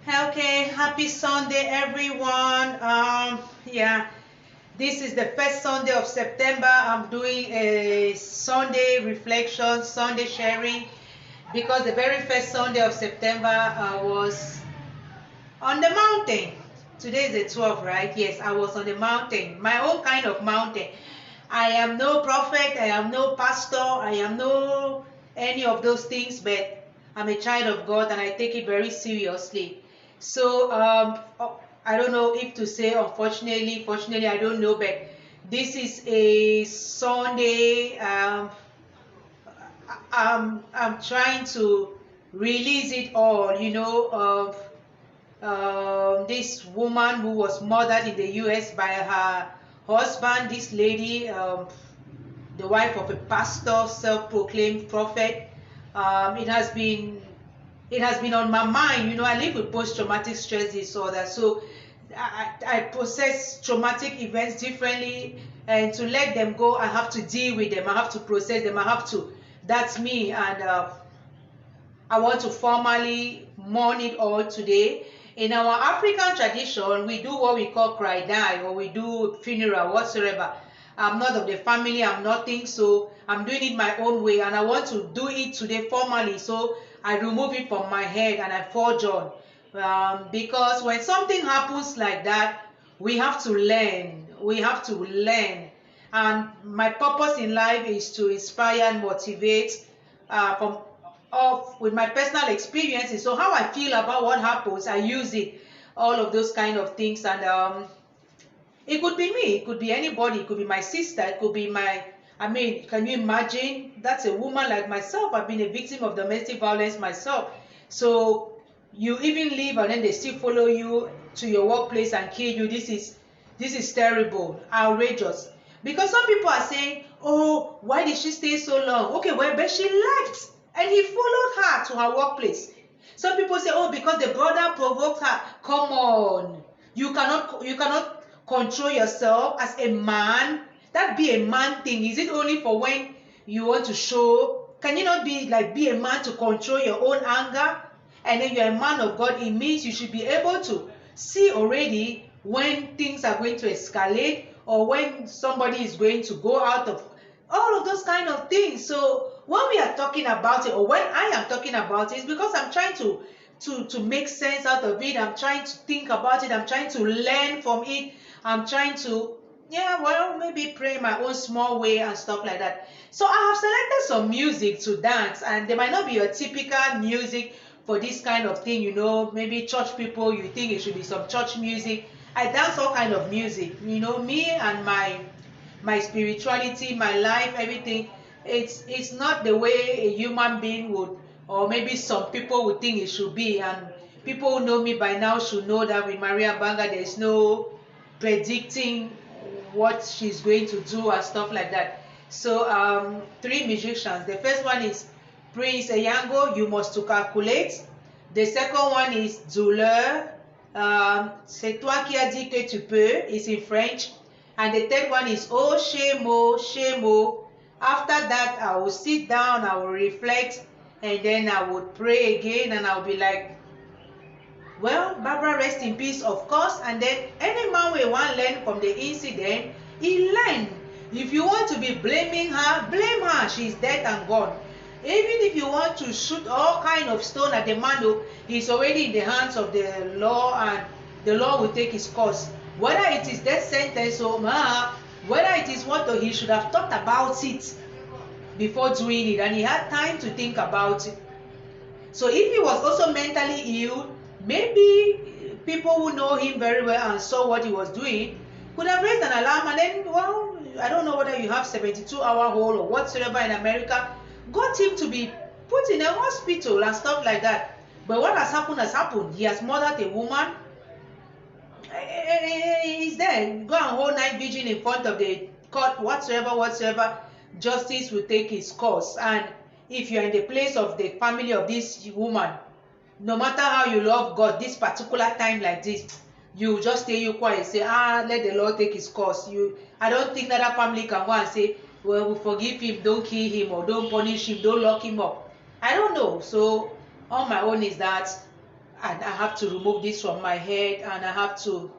Okay, happy Sunday, everyone. Yeah, this is the first Sunday of September. I'm doing a Sunday reflection, Sunday sharing, because the very first Sunday of September was on the mountain. Today is the 12th, right? Yes, I was on the mountain, my own kind of mountain. I am no prophet, I am no pastor, I am no any of those things, but I'm a child of God and I take it very seriously. So I don't know if to say unfortunately, fortunately, I don't know, but this is a Sunday. I'm trying to release it all, of this woman who was murdered in the US by her husband, this lady, the wife of a pastor, self-proclaimed prophet. It has been on my mind. I live with post-traumatic stress disorder, so I process traumatic events differently, and to let them go, I have to deal with them. I have to process them. That's me, and I want to formally mourn it all today. In our African tradition, we do what we call cry die, or we do funeral, whatsoever. I'm not of the family, I'm nothing, so I'm doing it my own way, and I want to do it today formally. So I remove it from my head and I forge on. Because when something happens like that, we have to learn. We have to learn. And my purpose in life is to inspire and motivate from off with my personal experiences. So how I feel about what happens, I use it, all of those kind of things. And it could be me, it could be anybody, it could be my sister, it could be can you imagine? That's a woman like myself. I've been a victim of domestic violence myself. So you even leave and then they still follow you to your workplace and kill you. This is terrible, outrageous. Because some people are saying, oh, why did she stay so long? Okay, well, but she left and he followed her to her workplace. Some people say, oh, because the brother provoked her. Come on. You cannot control yourself as a man. That be a man thing. Is it only for when you want to show? Can you not be a man to control your own anger? And then you're a man of God. It means you should be able to see already when things are going to escalate, or when somebody is going to go out of all of those kind of things. So when we are talking about it, or when I am talking about it, it's because I'm trying to make sense out of it. I'm trying to think about it. I'm trying to learn from it. I'm trying to, maybe pray my own small way and stuff like that. So I have selected some music to dance, and they might not be your typical music for this kind of thing. Maybe church people, you think it should be some church music. I dance all kind of music. Me and my spirituality, my life, everything. It's not the way a human being would, or maybe some people would think it should be. And people who know me by now should know that with Maria Abanga, there's no predicting what she's going to do and stuff like that. So three musicians. The first one is Prince Eyango, You Must to Calculate. The second one is Douleur, C'est toi qui as dit que tu peux, is in French. And the third one is Oh Shemo, Shemo. After that, I will sit down, I will reflect, and then I would pray again, and I'll be like, well, Barbara, rest in peace, of course. And then any man will want to learn from the incident, he learn. If you want to be blaming her, blame her. She's dead and gone. Even if you want to shoot all kind of stone at the man, he's already in the hands of the law, and the law will take his course. Whether it is death sentence or whether it is what, he should have thought about it before doing it, and he had time to think about it. So if he was also mentally ill, maybe people who know him very well and saw what he was doing could have raised an alarm, and then, well, I don't know whether you have 72-hour hold or whatsoever in America, got him to be put in a hospital and stuff like that. But what has happened has happened. He has murdered a woman. He's there. Go and hold night vigil in front of the court, whatsoever. Justice will take its course. And if you're in the place of the family of this woman, no matter how you love God, this particular time like this, you just stay quiet, say, let the Lord take his course. I don't think that family can go and say, well, we forgive him, don't kill him, or don't punish him, don't lock him up. I don't know. So on my own is that and I have to remove this from my head, and I have to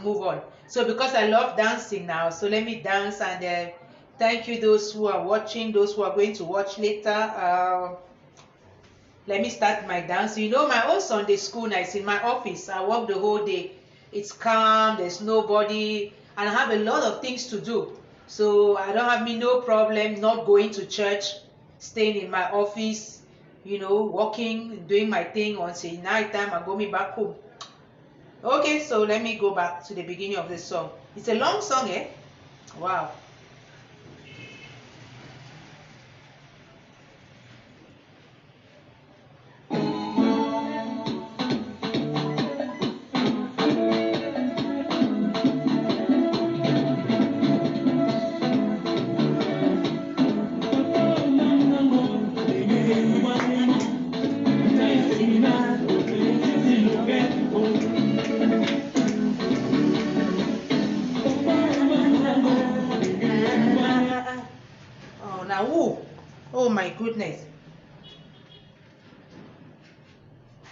move on. So because I love dancing now, so let me dance. And thank you those who are watching, those who are going to watch later. Let me start my dance. You know, my own Sunday school nights in my office, I work the whole day. It's calm, there's nobody, and I have a lot of things to do. So I don't have no problem not going to church, staying in my office, you know, working, doing my thing until night time. I go me back home. Okay, so let me go back to the beginning of the song. It's a long song, eh? Wow. Oh my goodness.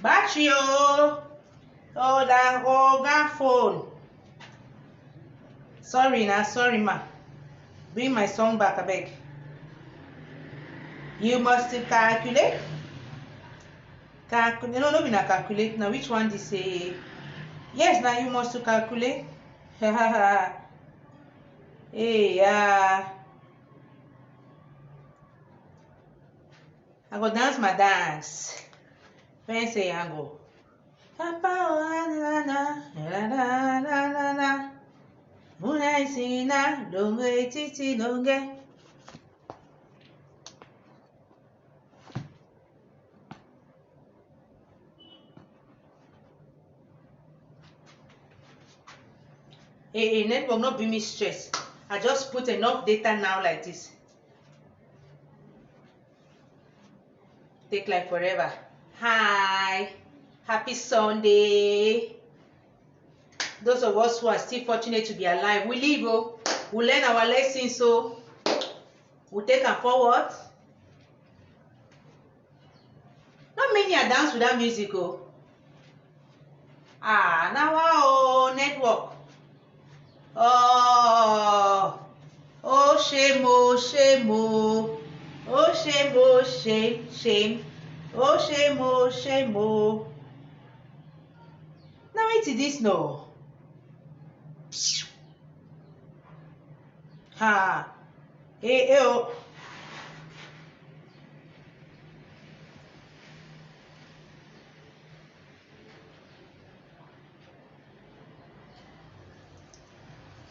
Battery, oh, that phone. Sorry ma. Bring my song back, I beg. You must calculate. No, be na calculate. Now which one they say? Yes, now you must calculate. Hey, I go dance my dance. Prince Eyango. Hey, network not be me stress. I just put enough data now like this. Take like forever. Hi, happy Sunday. Those of us who are still fortunate to be alive, we live, oh, we learn our lessons, so we take them forward. Not many are dance without music, oh. Now wow, network. Oh, shame, oh, shame, oh. Oh, shame, oh, shame, shame. Oh, shame, oh, shame, oh. Now wait till this no. Ha. Hey, oh.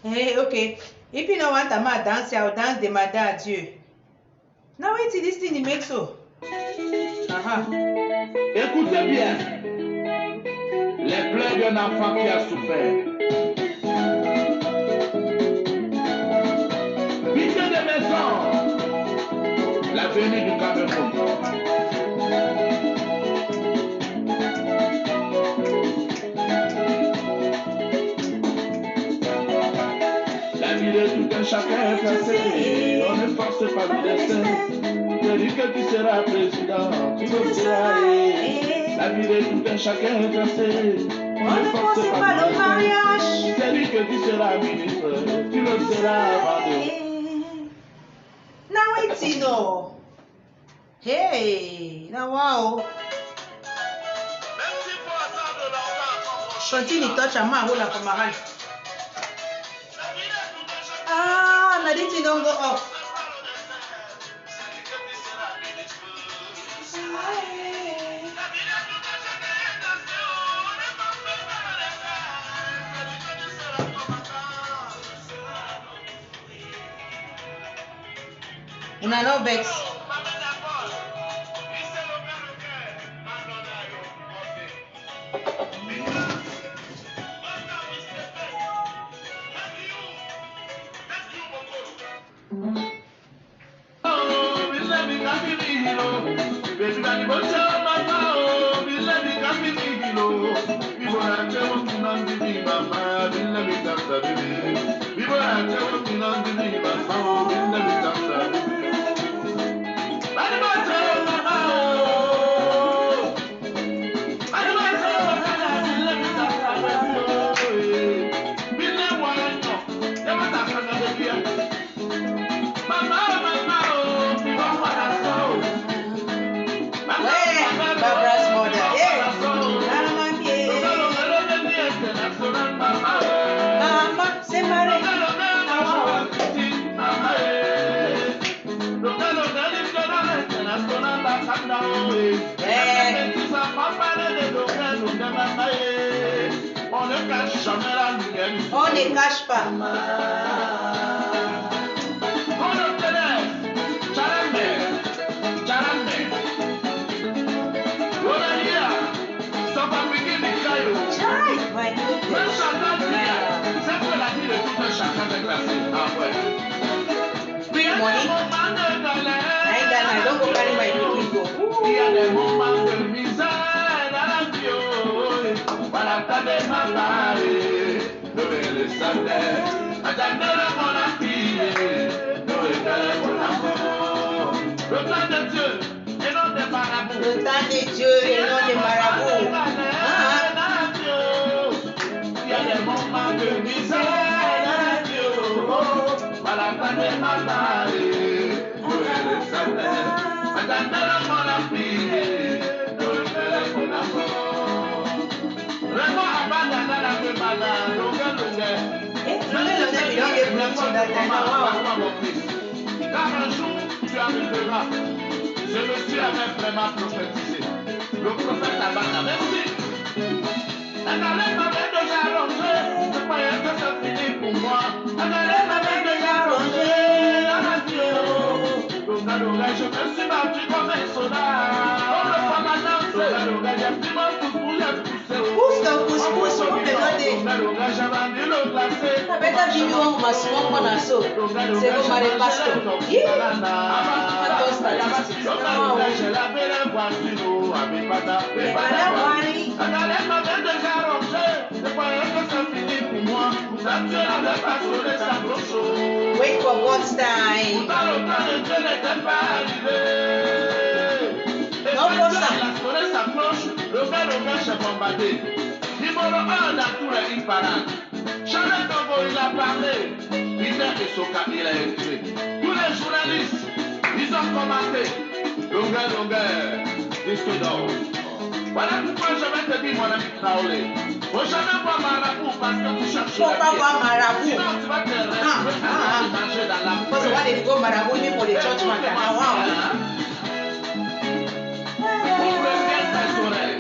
Hey, okay. If you don't want a man dance, I'll dance the mother at you. Now wait till this thing it makes so. Écoutez bien, les pleurs d'un enfant qui a souffert. Pitié de maison, l'avenir du Cameroun. La vie de tout un chacun est placée, on ne force pas le destin. Celui que tu seras président, tu le seras. La vie de tout un chacun est placée, on ne force pas le mariage. Celui que tu seras ministre, tu le seras avant de. Now it's no. Hey, now wow. Continue to touch a man who like a man. Now this thing don't go off. And I love Bex. On ne cache pas. I don't go carry my cooking go. Il y a des moments de misère dans la vie. Voilà, t'as des mamans, Noël le salaire. Attendez mon ami, Noël mon amour. Le temps de Dieu et non des marabouts. Le temps de Dieu et non des marabouts. Il y a des moments de misère dans la vie. Voilà, t'as des mamans, Noël le salaire. Attendez mon ami, Noël mon amour. Vraiment, Abanga dans la même manière, Longue Longue. Car un jour, tu arriveras. Je me suis vraiment prophétisé. Le prophète Abanga, merci. Attendez, ma main déjà rangée. Je croyais que ça finit pour moi. Attendez, ma main déjà rangée. Dans la vie, Longue Longue, je me suis battu comme un soldat. On ne voit pas danser. Longue Longue, j'ai pris mon pouce, j'ai poussé. Pousse, on peut regarder. La bête vidéo, on m'a souvent mon assaut. C'est comme les pasteurs. Wait for God's time. Non, pour ça. Numéro 1 dans tous les hit-parades. Charles Congo, il a parlé. Peter et Soka, il a écrit. Tous les journalistes, ils ont commenté. Longue Longue, disque d'or. Voilà pourquoi je vais te dire, mon ami Traoré. Faut jamais voir marabout parce que tu cherches la vie. Faut pas voir marabout. Sinon, tu vas te manger dans la Because what they go marabout, even for the church matter. Ouvrez bien tes oreilles.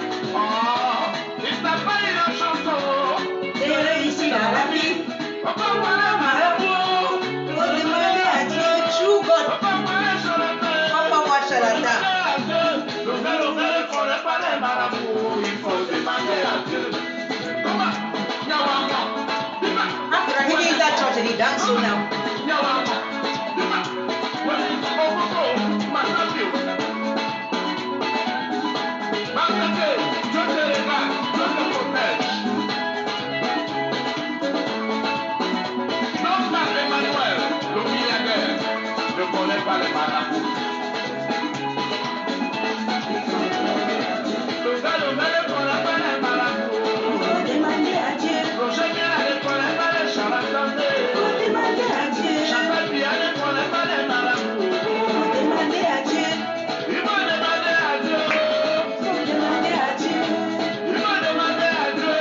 Il t'a pas une chanson. Et réussi dans la vie. Papa, voilà marabout. Faut demander à Dieu, true God. Papa, voilà charlatan. Papa, watch charlatan. Longue Longue ne connaît pas les marabouts. Il faut demander à Dieu. Comment? Nyawama. Dima. After he is that church and he dance so now. Nyawama. Dima. Ooooooo. Masapio. Masapio. Dieu te regarde. Dieu te protège. Non pas Emmanuel, le milliardaire, ne connaît pas les marabouts. Longue Longue ne connaît pas les marabouts. Demander à Dieu. Roger Bien ne connaît pas les charlatans. Demander à Dieu. Chantal Bien ne connaît pas les marabouts. Demander à Dieu. Il va demander à Dieu. Demander à Dieu. Il va demander à Dieu.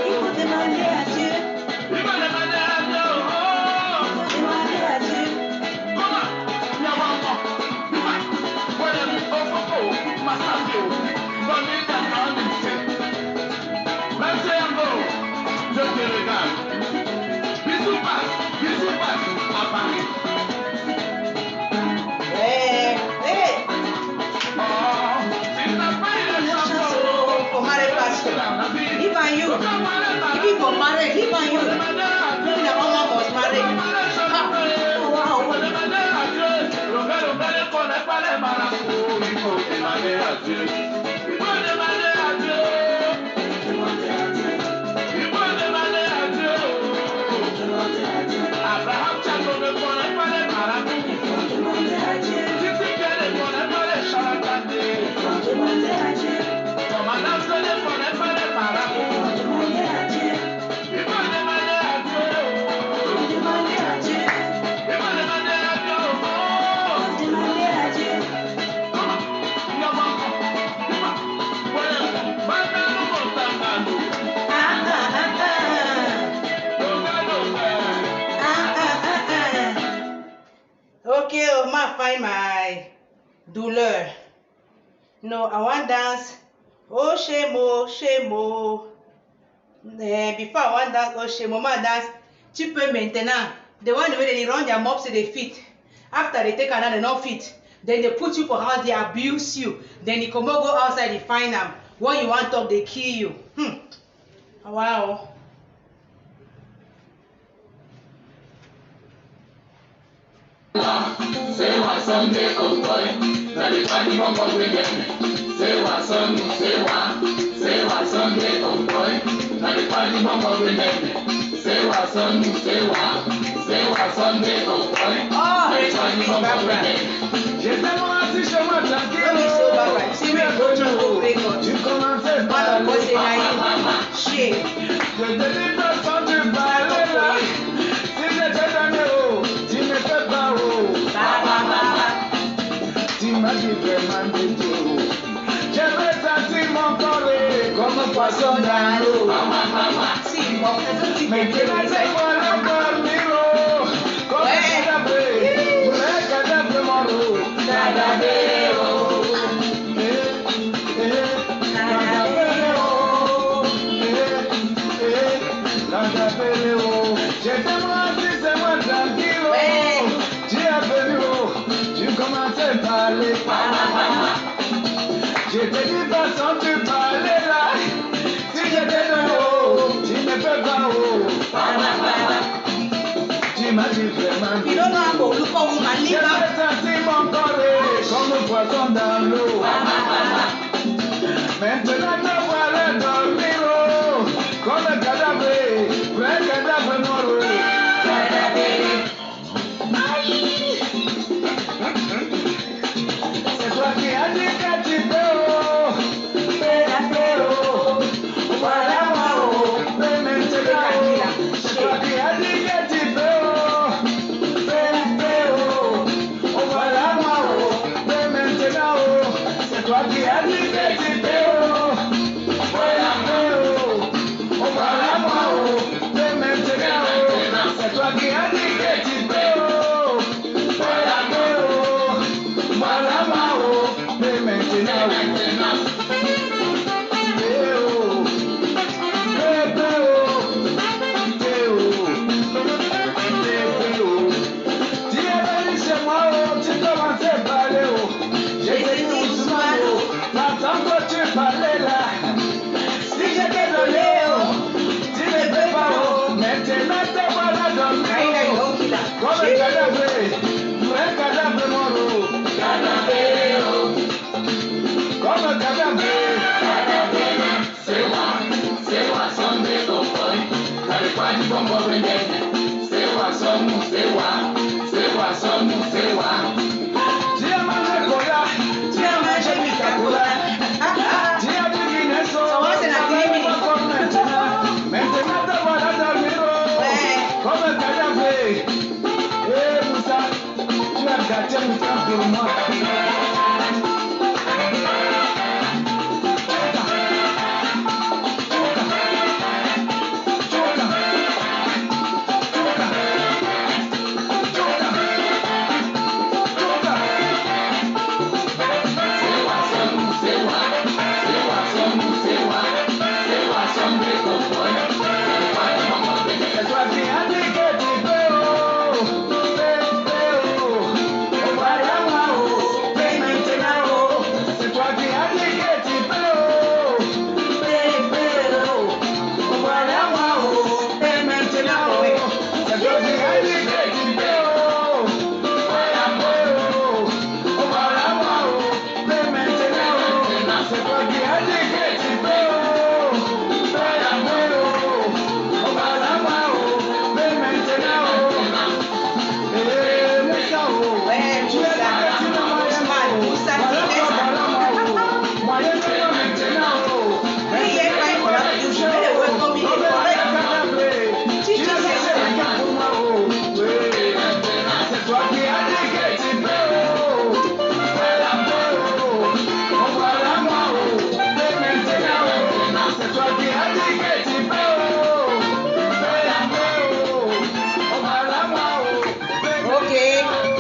Il faut demander à Dieu. Il va demander à Dieu. Demander à Dieu. Comment? Nyawama. Dima. Voilà, ooooooo. Masapio. Bonita Nandite. Merci Eyango. Je te regarde. Bisous passe à Paris. Hey, hey. Il n'a pas eu de chanson. For married pastor. Him and you. If he for married, him and you. Him the woman was married. Oh, wow. Abraham Chateau ne connaît pas les marabouts. Titi Pierre ne connaît pas les charlatans. Commandant ne connaît pas les marabouts. Il va demander à Dieu. Il va demander à Dieu. Comment? Okay, oh, ma find my douleur. No, I want dance. Oh, shame, oh, shame, oh. Before I want dance, oh shame, mama dance. Tu peux maintenant. The one where they run their mops to the feet. After they take another no fit, then they put you for house, they abuse you. Then you come go outside, you find them. What you want up, they kill you. Wow. Say what Sunday, oh boy. Now the party bump up again. Say what Sunday, say what Sunday, oh boy. Now the party bump up again. Say what Sunday, say what Sunday, oh boy. Oh, it's Barbara. J'ai tellement assis chez moi tranquille. Let me show Barbara. See me go through whole record. Tu commençais One par of us say I shame. Je te dis pas sans tu parler là. Si je te donne haut, tu ne fais pas haut. Tu m'as dit vraiment de tout. Je vais sentir mon corps comme un poisson dans l'eau. See, mom, I don't think Mais they tu do n'as it. pas le corps miro. Comme un cadavre moro. Cadavre. J'étais moi assis, c'est moi tranquille. Tu es venu, tu commençais à parler. Je te dis pas sans tu parler là. Si j'étais de haut, tu ne peux pas haut. Tu m'as dit vraiment. You don't know how to look for woman, leave J'ai her. senti mon corps comme un poisson dans l'eau. Maintenant te voilà dormir comme un cadavre, vrai cadavre mort. C'est toi qui as dit que tu peux, voilà moi, mais maintenant, c'est toi qui as dit que tu peux, voilà moi, mais maintenant, c'est toi qui as dit que tu peux. C'est toi qui as dit que tu peux. Voilà Mao, mais maintenant. Tu es venu chez moi, tu commençais à parler. J'étais doucement, t'entends que tu parlais là. Si j'étais donné, tu ne peux pas. Maintenant, te voilà dormir. Comme un cadavre mort. Comme un cadavre. C'est what Sunday, oh boy. Now the party bump up again. C'est what tu as mangé cola, tu as mangé Coca-Cola. Tu as bu Guinness, maintenant te voilà dormir comme un cadavre. Eh Moussa, tu as gâté mon temps pour moi.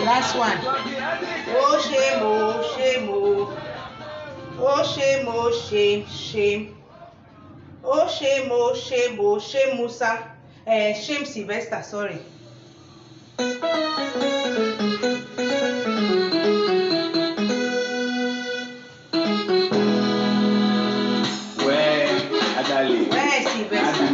Last one. Oh shame, oh shame, oh. Oh shame, oh shame, shame. Oh shame, shame Musa, shame Slyvester, sorry. Where Slyvester?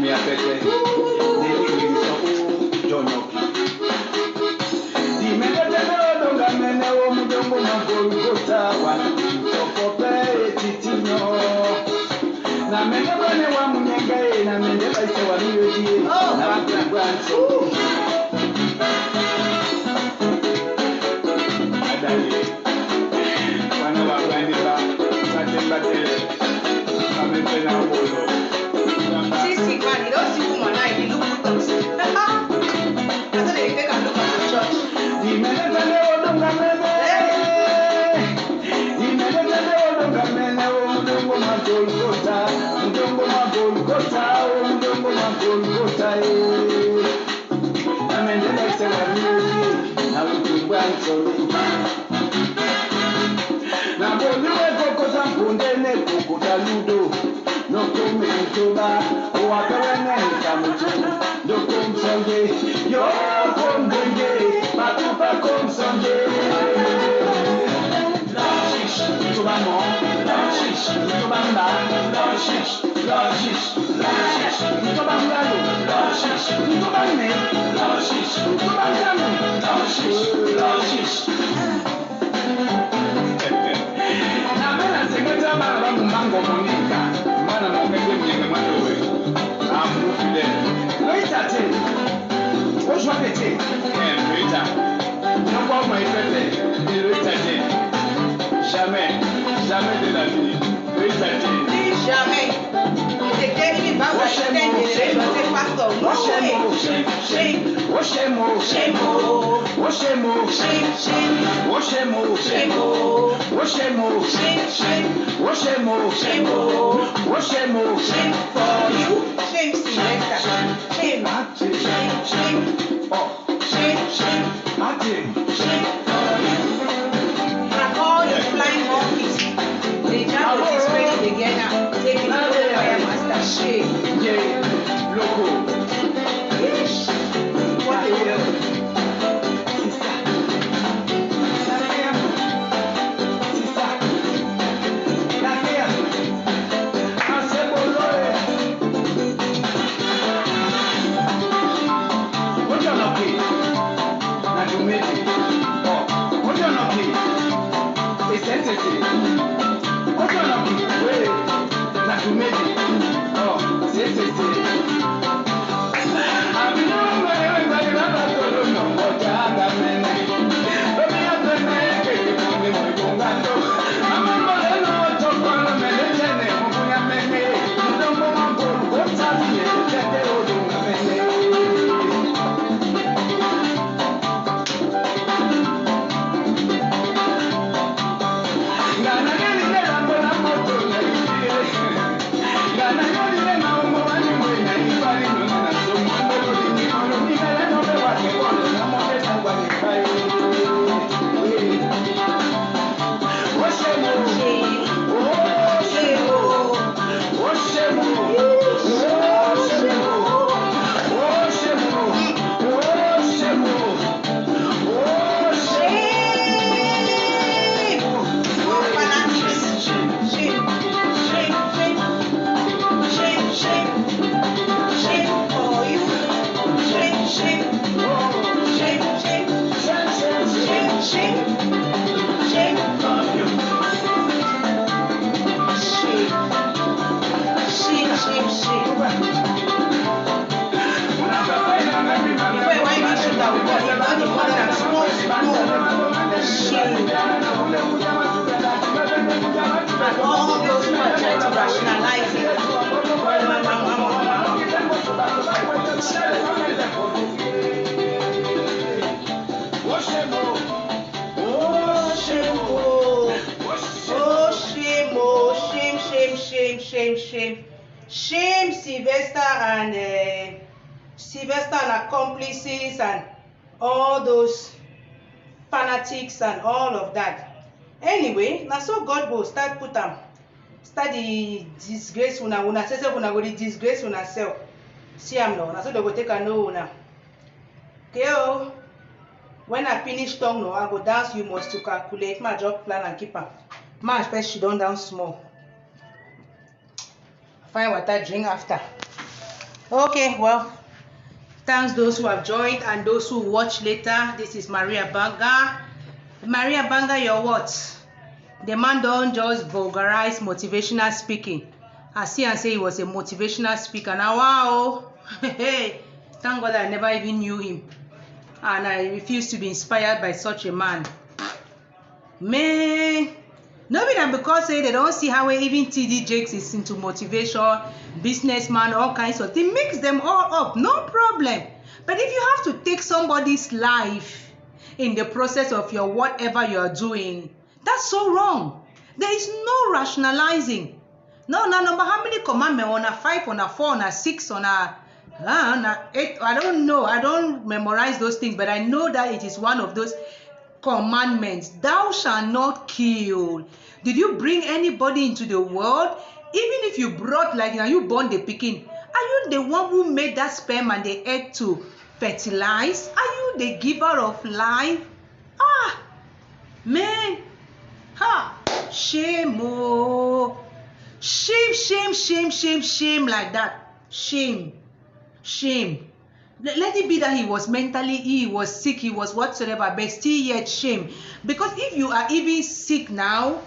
See, man, you don't see woman now, you look good us. I thought they take a look at the church. Jamais de la vie. Jamais. C'était une base à l'antenne de c'est pasteur. No way. Shame. Shame for you. Shame Slyvester. Shame. Shame for you. And all the flying monkeys. They jump with this ready together. Taking the fire master. Shame. Yeah, loco. Yes. What the hell? Shame Slyvester and Slyvester and accomplices and all those fanatics and all of that. Anyway, now so God will start put them start the disgrace una say una go the disgrace una self. See am now, na so they go take a know una. Okay, oh. When I finish tongue no, I go dance. You must to calculate my job plan and keep am. My first she don down small. Find water drink after. Okay, well, thanks those who have joined and those who watch later. This is Maria Abanga. Maria Abanga, you're what? The man don't just vulgarize motivational speaking. I see and say he was a motivational speaker. Now, wow. Hey, thank God I never even knew him. And I refuse to be inspired by such a man. Man, nobody than because they don't see how even TD Jakes is into motivation, businessman, all kinds of things. Mix them all up, no problem. But if you have to take somebody's life in the process of your whatever you are doing, that's so wrong. There is no rationalizing. No, number how many commandments? On a 5, on a 4, on a 6, on a 8. I don't know. I don't memorize those things, but I know that it is one of those commandments. Thou shalt not kill. Did you bring anybody into the world? Even if you brought, like now you born the pikin, are you the one who made that sperm and the egg to fertilize? Are you the giver of life? Ah, man. Ha! Shame, oh. Shame like that. Shame. Let it be that he was mentally ill, he was sick, he was whatsoever, but still yet shame. Because if you are even sick now,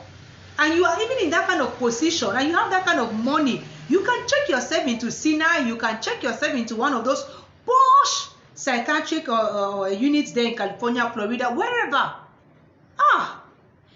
and you are even in that kind of position, and you have that kind of money, you can check yourself into Sinai, you can check yourself into one of those posh psychiatric or units there in California, Florida, wherever.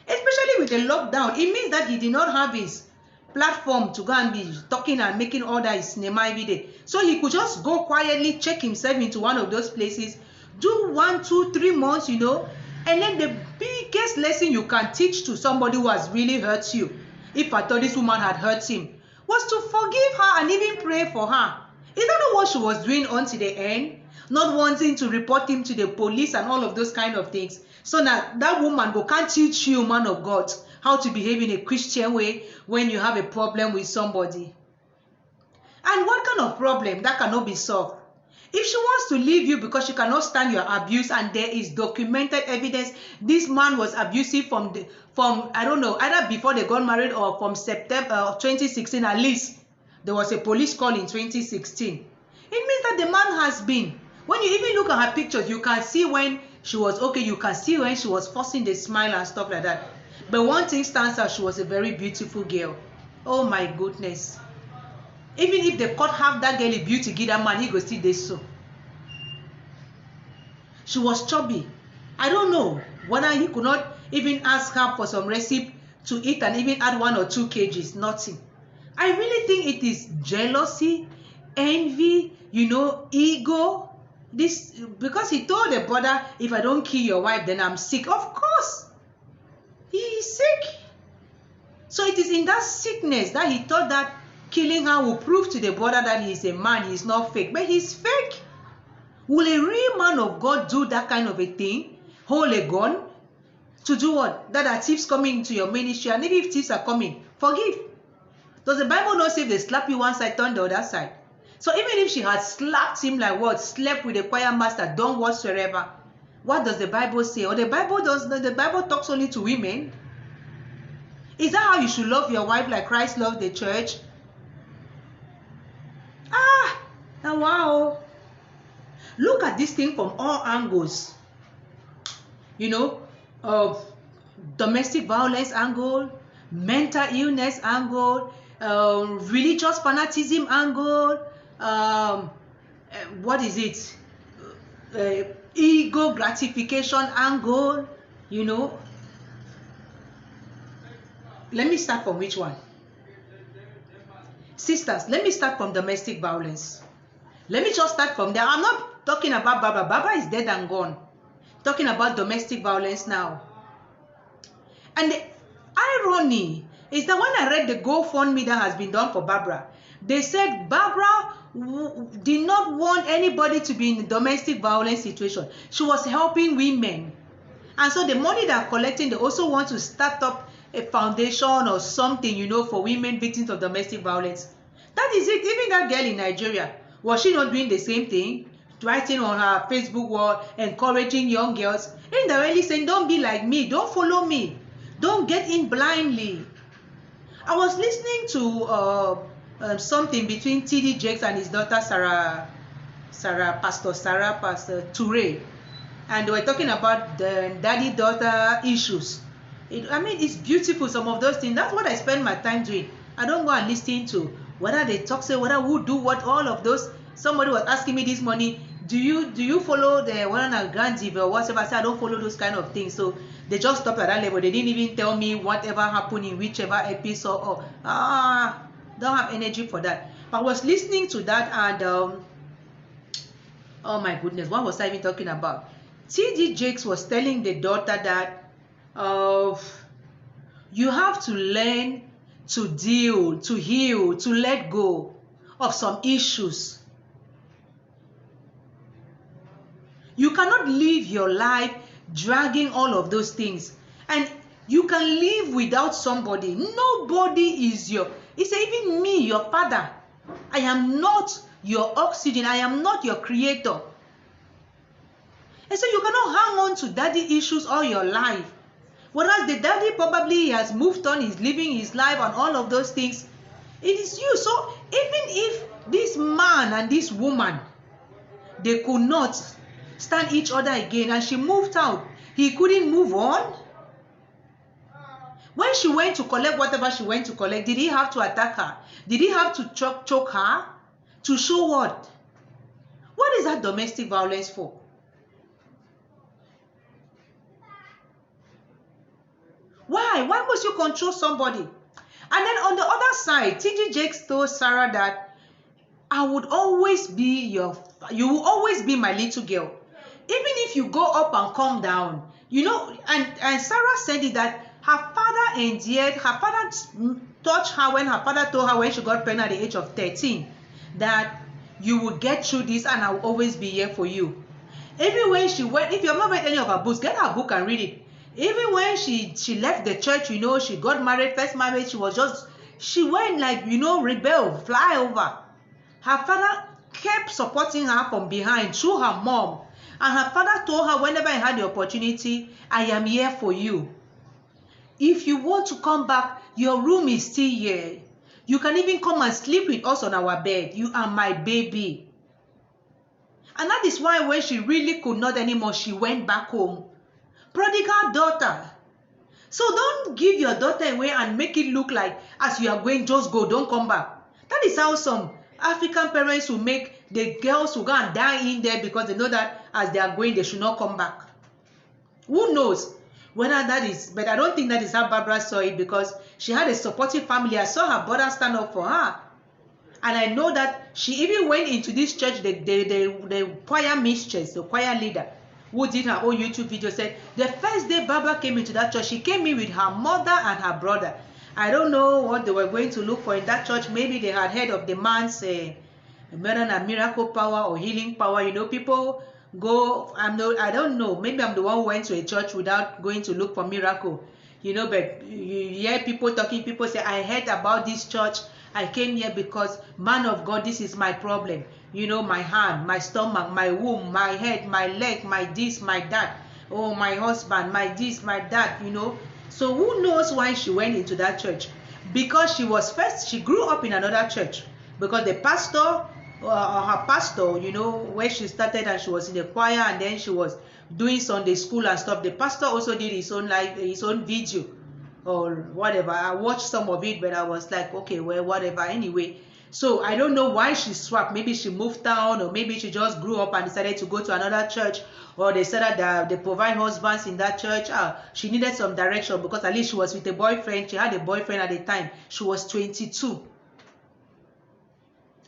Especially with the lockdown, it means that he did not have his platform to go and be talking and making all that his cinema every day. So he could just go quietly, check himself into one of those places, do 1, 2, 3 months, and then the biggest lesson you can teach to somebody who has really hurt you, if I thought this woman had hurt him, was to forgive her and even pray for her. Is that not what she was doing until the end? Not wanting to report him to the police and all of those kind of things. So now that woman can't teach you, man of God, how to behave in a Christian way when you have a problem with somebody. And what kind of problem that cannot be solved? If she wants to leave you because she cannot stand your abuse and there is documented evidence this man was abusive from I don't know, either before they got married or from September of 2016 at least. There was a police call in 2016. It means that the man has been. When you even look at her pictures, you can see when she was okay, you can see when she was forcing the smile and stuff like that. But one thing stands out, she was a very beautiful girl. Oh my goodness. Even if they cut half that girl beauty, give that man, he go still this so. She was chubby. I don't know whether he could not even ask her for some recipe to eat and even add 1 or 2 kgs. Nothing. I really think it is jealousy, envy, ego. This because he told the brother, if I don't kill your wife, then I'm sick. Of course. He is sick. So it is in that sickness that he thought that killing her will prove to the brother that he is a man, he is not fake. But he's fake. Will a real man of God do that kind of a thing? Hold a gun? To do what? That are thieves coming into your ministry, and maybe if thieves are coming, forgive. Does the Bible not say if they slap you one side, turn the other side? So even if she had slapped him like what? Slept with a choir master, done whatsoever. What does the Bible say? Or the Bible talks only to women? Is that how you should love your wife like Christ loved the church? Wow. Look at this thing from all angles. Domestic violence angle, mental illness angle, religious fanaticism angle, what is it? Ego gratification angle, Let me start from which one? Sisters, let me start from domestic violence. Let me just start from there. I'm not talking about Barbara. Barbara is dead and gone. Talking about domestic violence now. And the irony is that when I read the GoFundMe that has been done for Barbara, they said Barbara did not want anybody to be in a domestic violence situation. She was helping women. And so the money they are collecting, they also want to start up a foundation or something, you know, for women victims of domestic violence. That is it. Even that girl in Nigeria, was she not doing the same thing? Writing on her Facebook wall, encouraging young girls, indirectly saying, don't be like me, don't follow me, don't get in blindly. I was listening to something between T.D. Jakes and his daughter Pastor Toure, and they were talking about the daddy-daughter issues. I mean, it's beautiful, some of those things. That's what I spend my time doing. I don't go and listen to whether they talk, say whether who do what, all of those. Somebody was asking me this morning, do you follow the wonna Gandhi or whatever? I said I don't follow those kind of things. So they just stopped at that level. They didn't even tell me whatever happened in whichever episode. Or don't have energy for that. But I was listening to that, and oh my goodness, what was I even talking about? T.D. Jakes was telling the daughter that you have to learn to deal, to heal, to let go of some issues. You cannot live your life dragging all of those things. And you can live without somebody. Nobody is it's even me, your father. I am not your oxygen. I am not your creator. And so you cannot hang on to daddy issues all your life. Whereas the daddy probably has moved on, he's living his life and all of those things. It is you. So even if this man and this woman, they could not stand each other again and she moved out, he couldn't move on. When she went to collect whatever she went to collect, did he have to attack her? Did he have to choke her? To show what? What is that domestic violence for? Why? Why must you control somebody? And then on the other side, T.D. Jakes told Sarah that I would always be you will always be my little girl. Even if you go up and come down, you know, and Sarah said it that her father endured, her father touched her when her father told her when she got pregnant at the age of 13 that you will get through this and I will always be here for you. Even when she went, if you have not read any of her books, get her book and read it. Even when she left the church, you know, she got married, first marriage, she went like, you know, rebel, fly over. Her father kept supporting her from behind through her mom. And her father told her whenever he had the opportunity, I am here for you. If you want to come back, your room is still here. You can even come and sleep with us on our bed. You are my baby. And that is why when she really could not anymore, she went back home. Prodigal daughter. So don't give your daughter away and make it look like as you are going, just go, don't come back. That is how some African parents will make the girls who go and die in there because they know that as they are going, they should not come back. Who knows whether that is, but I don't think that is how Barbara saw it because she had a supportive family. I saw her brother stand up for her. And I know that she even went into this church, the choir mistress, the choir leader, who did her own YouTube video, said the first day Barbara came into that church, she came in with her mother and her brother. I don't know what they were going to look for in that church. Maybe they had heard of the man's miracle power or healing power. You know, people go, I don't know, maybe I'm the one who went to a church without going to look for miracle. You know, but you hear people talking, people say, I heard about this church. I came here because, man of God, this is my problem. You know, my hand, my stomach, my womb, my head, my leg, my this, my that. Oh, my husband, my this, my that, you know. So who knows why she went into that church? Because she grew up in another church. Because the pastor, her pastor, you know, where she started and she was in the choir and then she was doing Sunday school and stuff. The pastor also did his own video or whatever. I watched some of it, but I was like, okay, well, whatever. Anyway, so I don't know why she swapped. Maybe she moved down, or maybe she just grew up and decided to go to another church, or they said that they provide husbands in that church. She needed some direction because at least she was with a boyfriend. She had a boyfriend at the time. She was 22.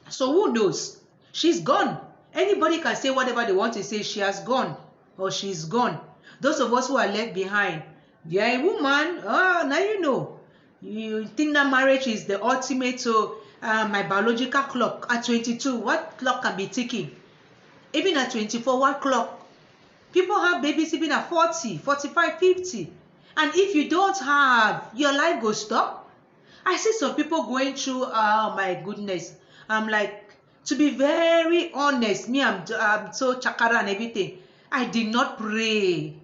So who knows? She's gone. Anybody can say whatever they want to say. She has gone or she's gone. Those of us who are left behind, you're a woman. Now you know. You think that marriage is the ultimate. So my biological clock at 22, what clock can be ticking? Even at 24, what clock? People have babies even at 40, 45, 50. And if you don't have, your life will stop. I see some people going through, oh my goodness. I'm like, to be very honest, me, I'm so chakara and everything. I did not pray.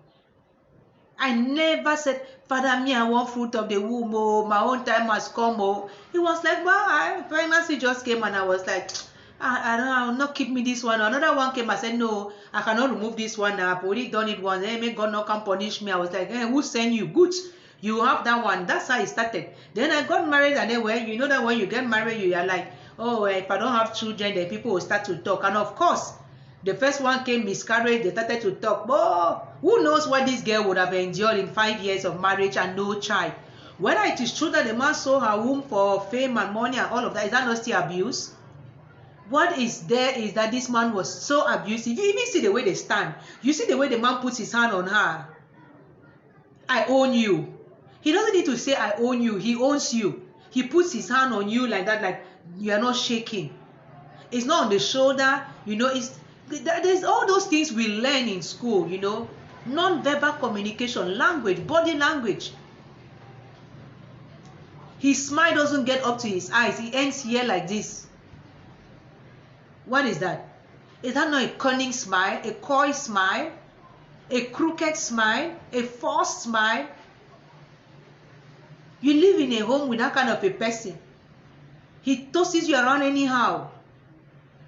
I never said, Father, me, I want fruit of the womb. Oh, my own time has come. Oh, it was like, well, pregnancy just came, and I was like, I don't know, I'll not keep me this one. Another one came. I said, no, I cannot remove this one. I've already done it once. Hey, may God not come punish me. I was like, hey, who sent you? Good, you have that one. That's how it started. Then I got married, and then when you know that when you get married, you are like, oh, if I don't have children, then people will start to talk. And of course, the first one came miscarriage. They started to talk. Oh, who knows what this girl would have endured in 5 years of marriage and no child? Whether it is true that the man sold her womb for fame and money and all of that, is that not still abuse? What is there is that this man was so abusive. You even see the way they stand. You see the way the man puts his hand on her. I own you. He doesn't need to say I own you. He owns you. He puts his hand on you like that, like you are not shaking. It's not on the shoulder. You know, there's all those things we learn in school, you know. Non-verbal communication, language, body language. His smile doesn't get up to his eyes. He ends here like this. What is that? Is that not a cunning smile, a coy smile, a crooked smile, a false smile? You live in a home with that kind of a person. He tosses you around anyhow.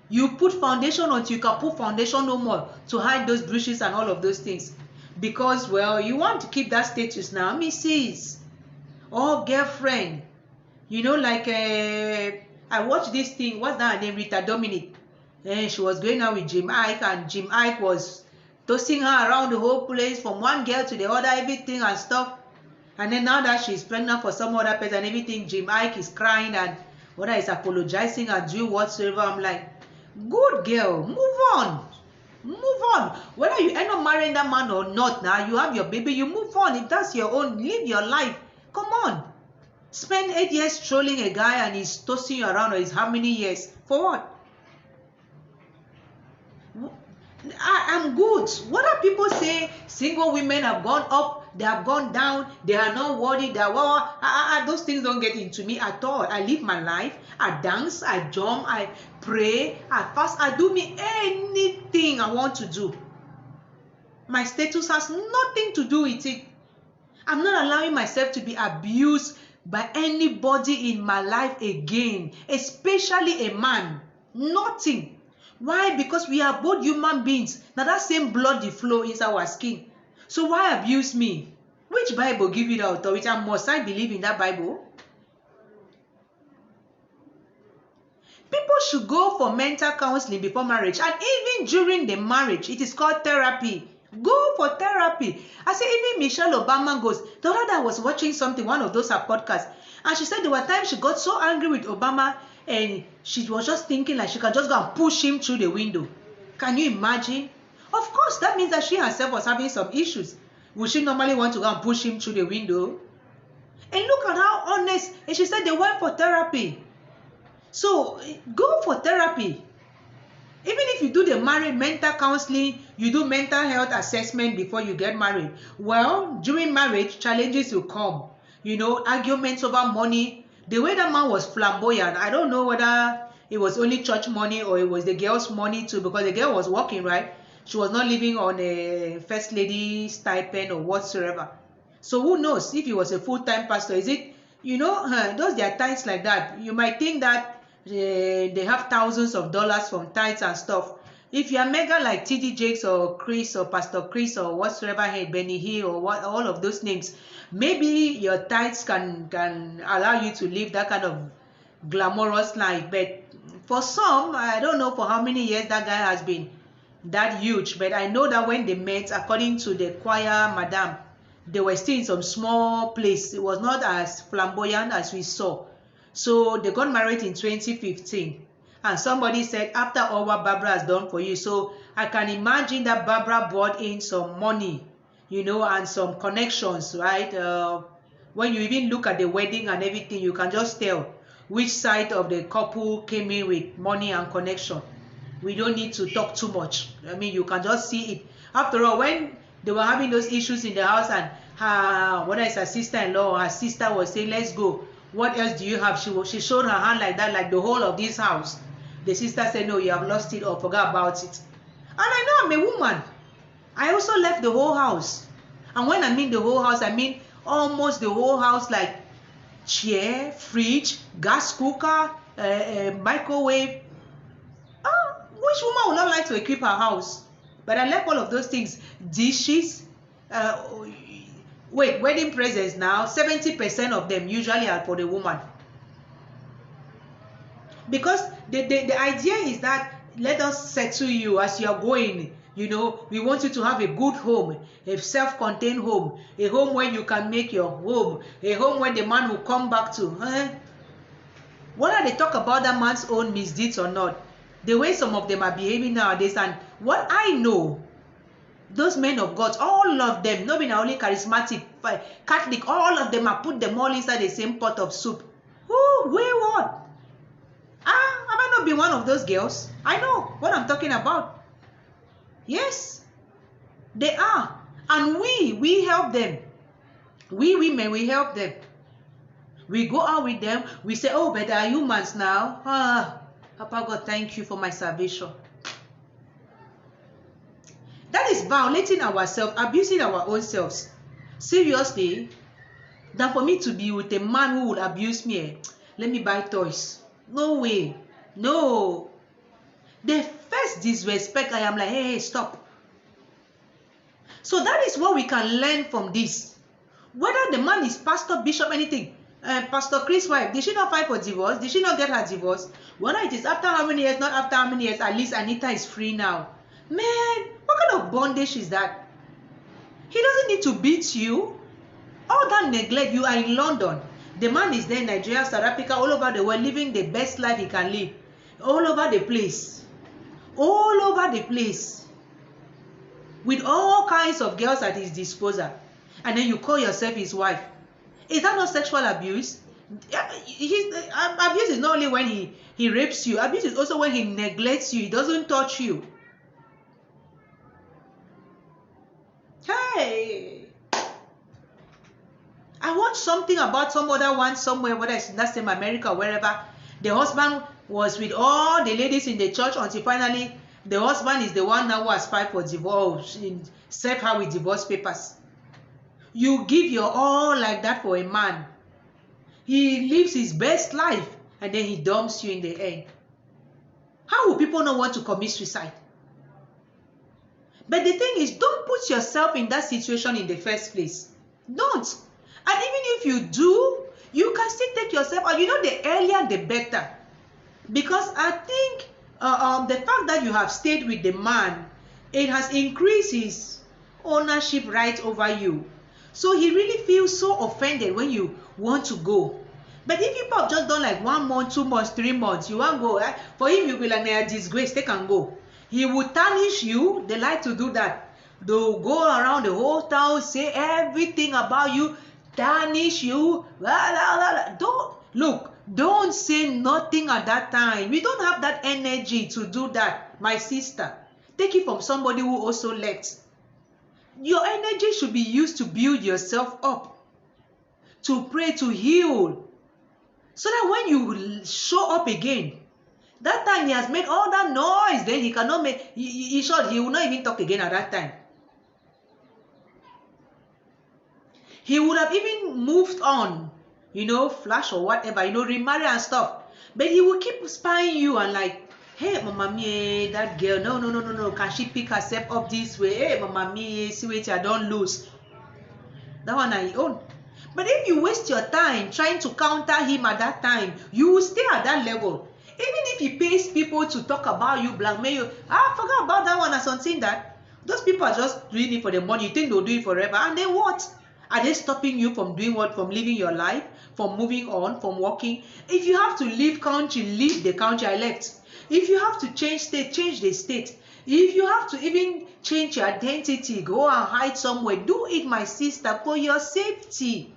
You put foundation until you can put foundation no more to hide those bruises and all of those things. Because, well, you want to keep that status now, Mrs. or girlfriend. You know, like I watched this thing, what's that name, Rita Dominic? And she was going out with Jim Ike, and Jim Ike was tossing her around the whole place from one girl to the other, everything and stuff. And then now that she's pregnant for some other person, everything, Jim Ike is crying and whether he's apologizing and doing whatsoever. I'm like, good girl, move on. Move on. Whether you end up marrying that man or not, now you have your baby, you move on. If that's your own, live your life. Come on. Spend 8 years trolling a guy and he's tossing you around, or is how many years? For what? I'm good. What are people say? Single women have gone up, they have gone down, they are not worried. They are, those things don't get into me at all. I live my life. I dance, I jump, I pray, I fast, I do me anything I want to do. My status has nothing to do with it. I'm not allowing myself to be abused by anybody in my life again, especially a man. Nothing. Why? Because we are both human beings. Now that same blood the flow is our skin. So why abuse me? Which Bible give you the authority? And must I believe in that Bible? People should go for mental counseling before marriage, and even during the marriage. It is called therapy. Go for therapy. I say even Michelle Obama goes. The other day I was watching something, one of those her podcasts, and she said there were times she got so angry with Obama and she was just thinking like she can just go and push him through the window. Can you imagine? Of course, that means that she herself was having some issues. Would she normally want to go and push him through the window? And look at how honest. And she said they went for therapy. So go for therapy. Even if you do the married mental counseling, you do mental health assessment before you get married. Well, during marriage, challenges will come. You know, arguments over money. The way that man was flamboyant, I don't know whether it was only church money or it was the girl's money too, because the girl was working, right? She was not living on a first lady stipend or whatsoever. So who knows if he was a full-time pastor? Is it, you know, those there are times like that. You might think that they have thousands of dollars from tithes and stuff. If you are mega like T.D. Jakes or Chris or Pastor Chris or whatsoever, hey, Benny Hill or what, all of those names, maybe your tithes can allow you to live that kind of glamorous life. But for some, I don't know for how many years that guy has been that huge. But I know that when they met, according to the choir madam, they were still in some small place. It was not as flamboyant as we saw. So they got married in 2015. And somebody said, after all what Barbara has done for you. So I can imagine that Barbara brought in some money, you know, and some connections, right? When you even look at the wedding and everything, you can just tell which side of the couple came in with money and connection. We don't need to talk too much. I mean, you can just see it. After all, when they were having those issues in the house and whether it's her sister-in-law or her sister was saying, let's go. What else do you have? She showed her hand like that, like the whole of this house. The sister said, no, you have lost it or forgot about it. And I know I'm a woman. I also left the whole house. And when I mean the whole house, I mean almost the whole house, like chair, fridge, gas cooker, microwave. Which woman would not like to equip her house? But I left all of those things. Dishes. Wedding presents now, 70% of them usually are for the woman. Because the idea is that let us settle you as you are going. You know, we want you to have a good home, a self-contained home, a home where you can make your home, a home where the man will come back to. Whether they talk about that man's own misdeeds or not, the way some of them are behaving nowadays, and what I know, those men of God, all of them, not being only charismatic, Catholic, all of them are put them all inside the same pot of soup. Who, where, what? Have I not been one of those girls? I know what I'm talking about. Yes, they are. And we help them. We women, we help them. We go out with them. We say, oh, but they are humans now. Papa God, thank you for my salvation. That is violating ourselves, abusing our own selves. Seriously, than for me to be with a man who would abuse me. Let me buy toys. No way. No. The first disrespect, I am like, hey, stop. So that is what we can learn from this. Whether the man is pastor, bishop, anything. Pastor Chris' wife, did she not file for divorce? Did she not get her divorce? Whether it is after how many years, not after how many years, at least Anita is free now. Man, what kind of bondage is that? He doesn't need to beat you. All that neglect, you are in London. The man is there in Nigeria, South Africa, all over the world, living the best life he can live. All over the place. All over the place. With all kinds of girls at his disposal. And then you call yourself his wife. Is that not sexual abuse? Abuse is not only when he rapes you. Abuse is also when he neglects you. He doesn't touch you. Hey! I watched something about some other one somewhere, whether it's in that same America or wherever. The husband was with all the ladies in the church until finally the husband is the one now who has filed for divorce, serve her with divorce papers. You give your all like that for a man. He lives his best life and then he dumps you in the end. How will people not want to commit suicide? But the thing is, don't put yourself in that situation in the first place. Don't. And even if you do, you can still take yourself out. You know, the earlier the better. Because I think the fact that you have stayed with the man, it has increased his ownership right over you. So he really feels so offended when you want to go. But if you have just done like 1 month, 2 months, 3 months, you won't go. For him, you'll be like, a disgrace, they can go. He will tarnish you. They like to do that. They'll go around the whole town, say everything about you, tarnish you. Blah, blah, blah. Don't say nothing at that time. We don't have that energy to do that, my sister. Take it from somebody who also left. Your energy should be used to build yourself up, to pray, to heal, so that when you show up again, that time he has made all that noise, then he cannot make, he will not even talk again at that time. He would have even moved on, you know, flash or whatever, you know, remarry and stuff. But he will keep spying you and like, hey, mama mie, that girl, no, can she pick herself up this way? Hey, mama mie, see what I don't lose. That one I own. But if you waste your time trying to counter him at that time, you will stay at that level. Even if he pays people to talk about you, blackmail you, forget about that one or something that. Those people are just doing it for the money. You think they'll do it forever. And then what? Are they stopping you from doing what? From living your life? From moving on? From working? If you have to leave country, leave the country. I left. If you have to change state, change the state. If you have to even change your identity, go and hide somewhere, do it, my sister, for your safety.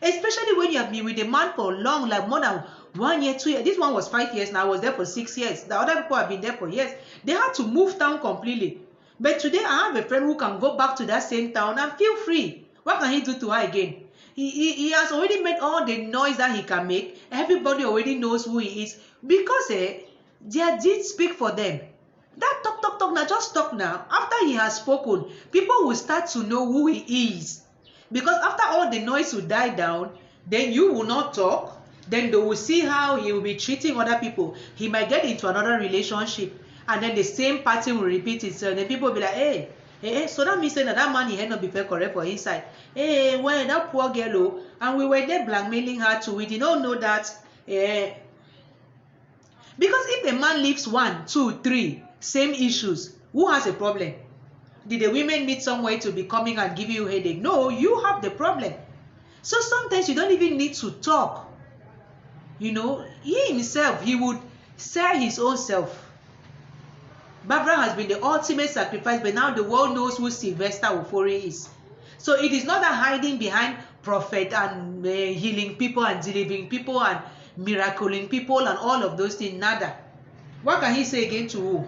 Especially when you have been with a man for long, like more than 1 year, 2 years. This one was 5 years now. I was there for 6 years. The other people have been there for years. They had to move town completely. But today I have a friend who can go back to that same town and feel free. What can he do to her again? He has already made all the noise that he can make. Everybody already knows who he is. Because their deeds speak for them. That talk now, just talk now. After he has spoken, people will start to know who he is. Because after all the noise will die down, then you will not talk. Then they will see how he will be treating other people. He might get into another relationship. And then the same pattern will repeat itself. Then people will be like, hey, so that means that man, he had not been correct for his side. Hey, well, that poor girl, and we were there blackmailing her too. We did not know that. Because if the man leaves 1, 2, 3, same issues, who has a problem? Did the women need somewhere to be coming and give you a headache? No, you have the problem. So sometimes you don't even need to talk. You know, he himself, he would sell his own self. Barbara has been the ultimate sacrifice, but now the world knows who Slyvester Ofori is. So it is not that hiding behind prophet and healing people and delivering people and miracling people and all of those things. Nada. What can he say again to who?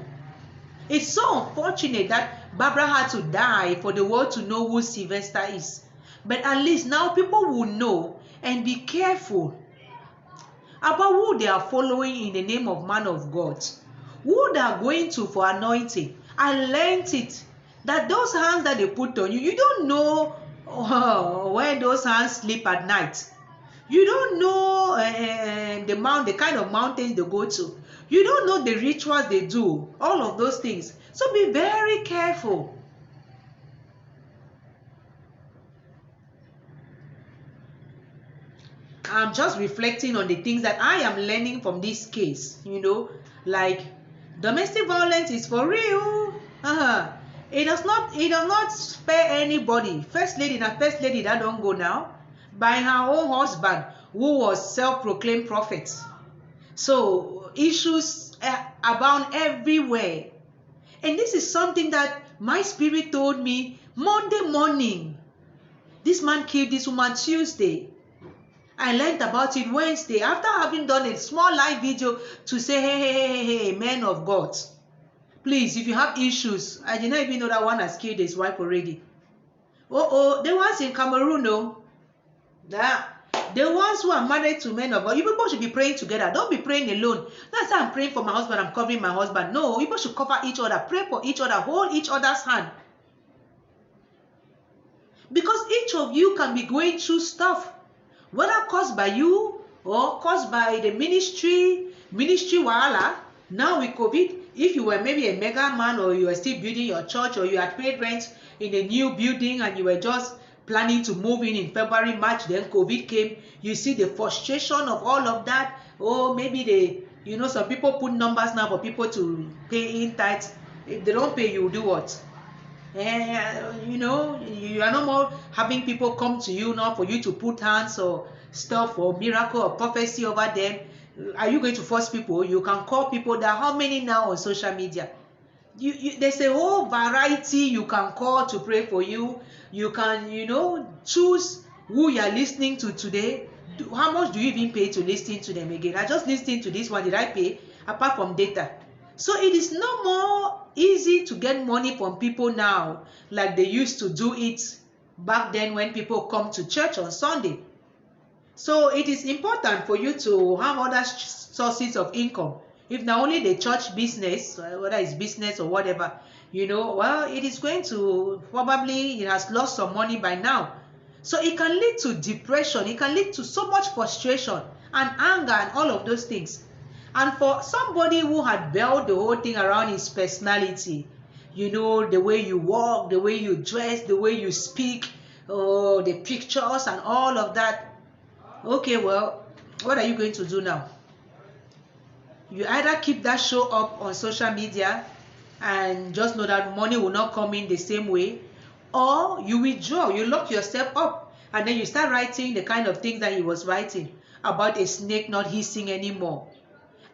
It's so unfortunate that Barbara had to die for the world to know who Slyvester is. But at least now people will know and be careful about who they are following in the name of man of God. Who they are going to for anointing. I learned it. That those hands that they put on you, you don't know where those hands sleep at night. You don't know the kind of mountains they go to. You don't know the rituals they do. All of those things. So be very careful. I'm just reflecting on the things that I am learning from this case. You know, like domestic violence is for real. It does not spare anybody. First lady that don't go now by her own husband who was self-proclaimed prophet. So issues abound everywhere. And this is something that my spirit told me Monday morning. This man killed this woman Tuesday. I learned about it Wednesday after having done a small live video to say, hey, men of God. Please, if you have issues, I did not even know that one has killed his wife already. The ones in Cameroon, no. The ones who are married to men of God, you people should be praying together. Don't be praying alone. That's why I'm praying for my husband, I'm covering my husband. No, people should cover each other, pray for each other, hold each other's hand. Because each of you can be going through stuff, whether caused by you or caused by the ministry wahala. Now with COVID, if you were maybe a mega man or you were still building your church or you had paid rent in a new building and you were just planning to move in February, March, then COVID came, you see the frustration of all of that. Oh, maybe some people put numbers now for people to pay in tithes. If they don't pay, you do what? You are no more having people come to you now for you to put hands or stuff or miracle or prophecy over them. Are you going to force people? You can call people. There are how many now on social media? There's a whole variety you can call to pray for you. You can, choose who you are listening to today. How much do you even pay to listen to them again? I just listened to this one. Did I pay? Apart from data. So it is no more easy to get money from people now like they used to do it back then when people come to church on Sunday. So it is important for you to have other sources of income. If not only the church business, whether it's business or whatever, it is going to it has lost some money by now. So it can lead to depression. It can lead to so much frustration and anger and all of those things. And for somebody who had built the whole thing around his personality, the way you walk, the way you dress, the way you speak, the pictures and all of that. Okay, well, what are you going to do now? You either keep that show up on social media and just know that money will not come in the same way, or you withdraw, you lock yourself up, and then you start writing the kind of things that he was writing about a snake not hissing anymore.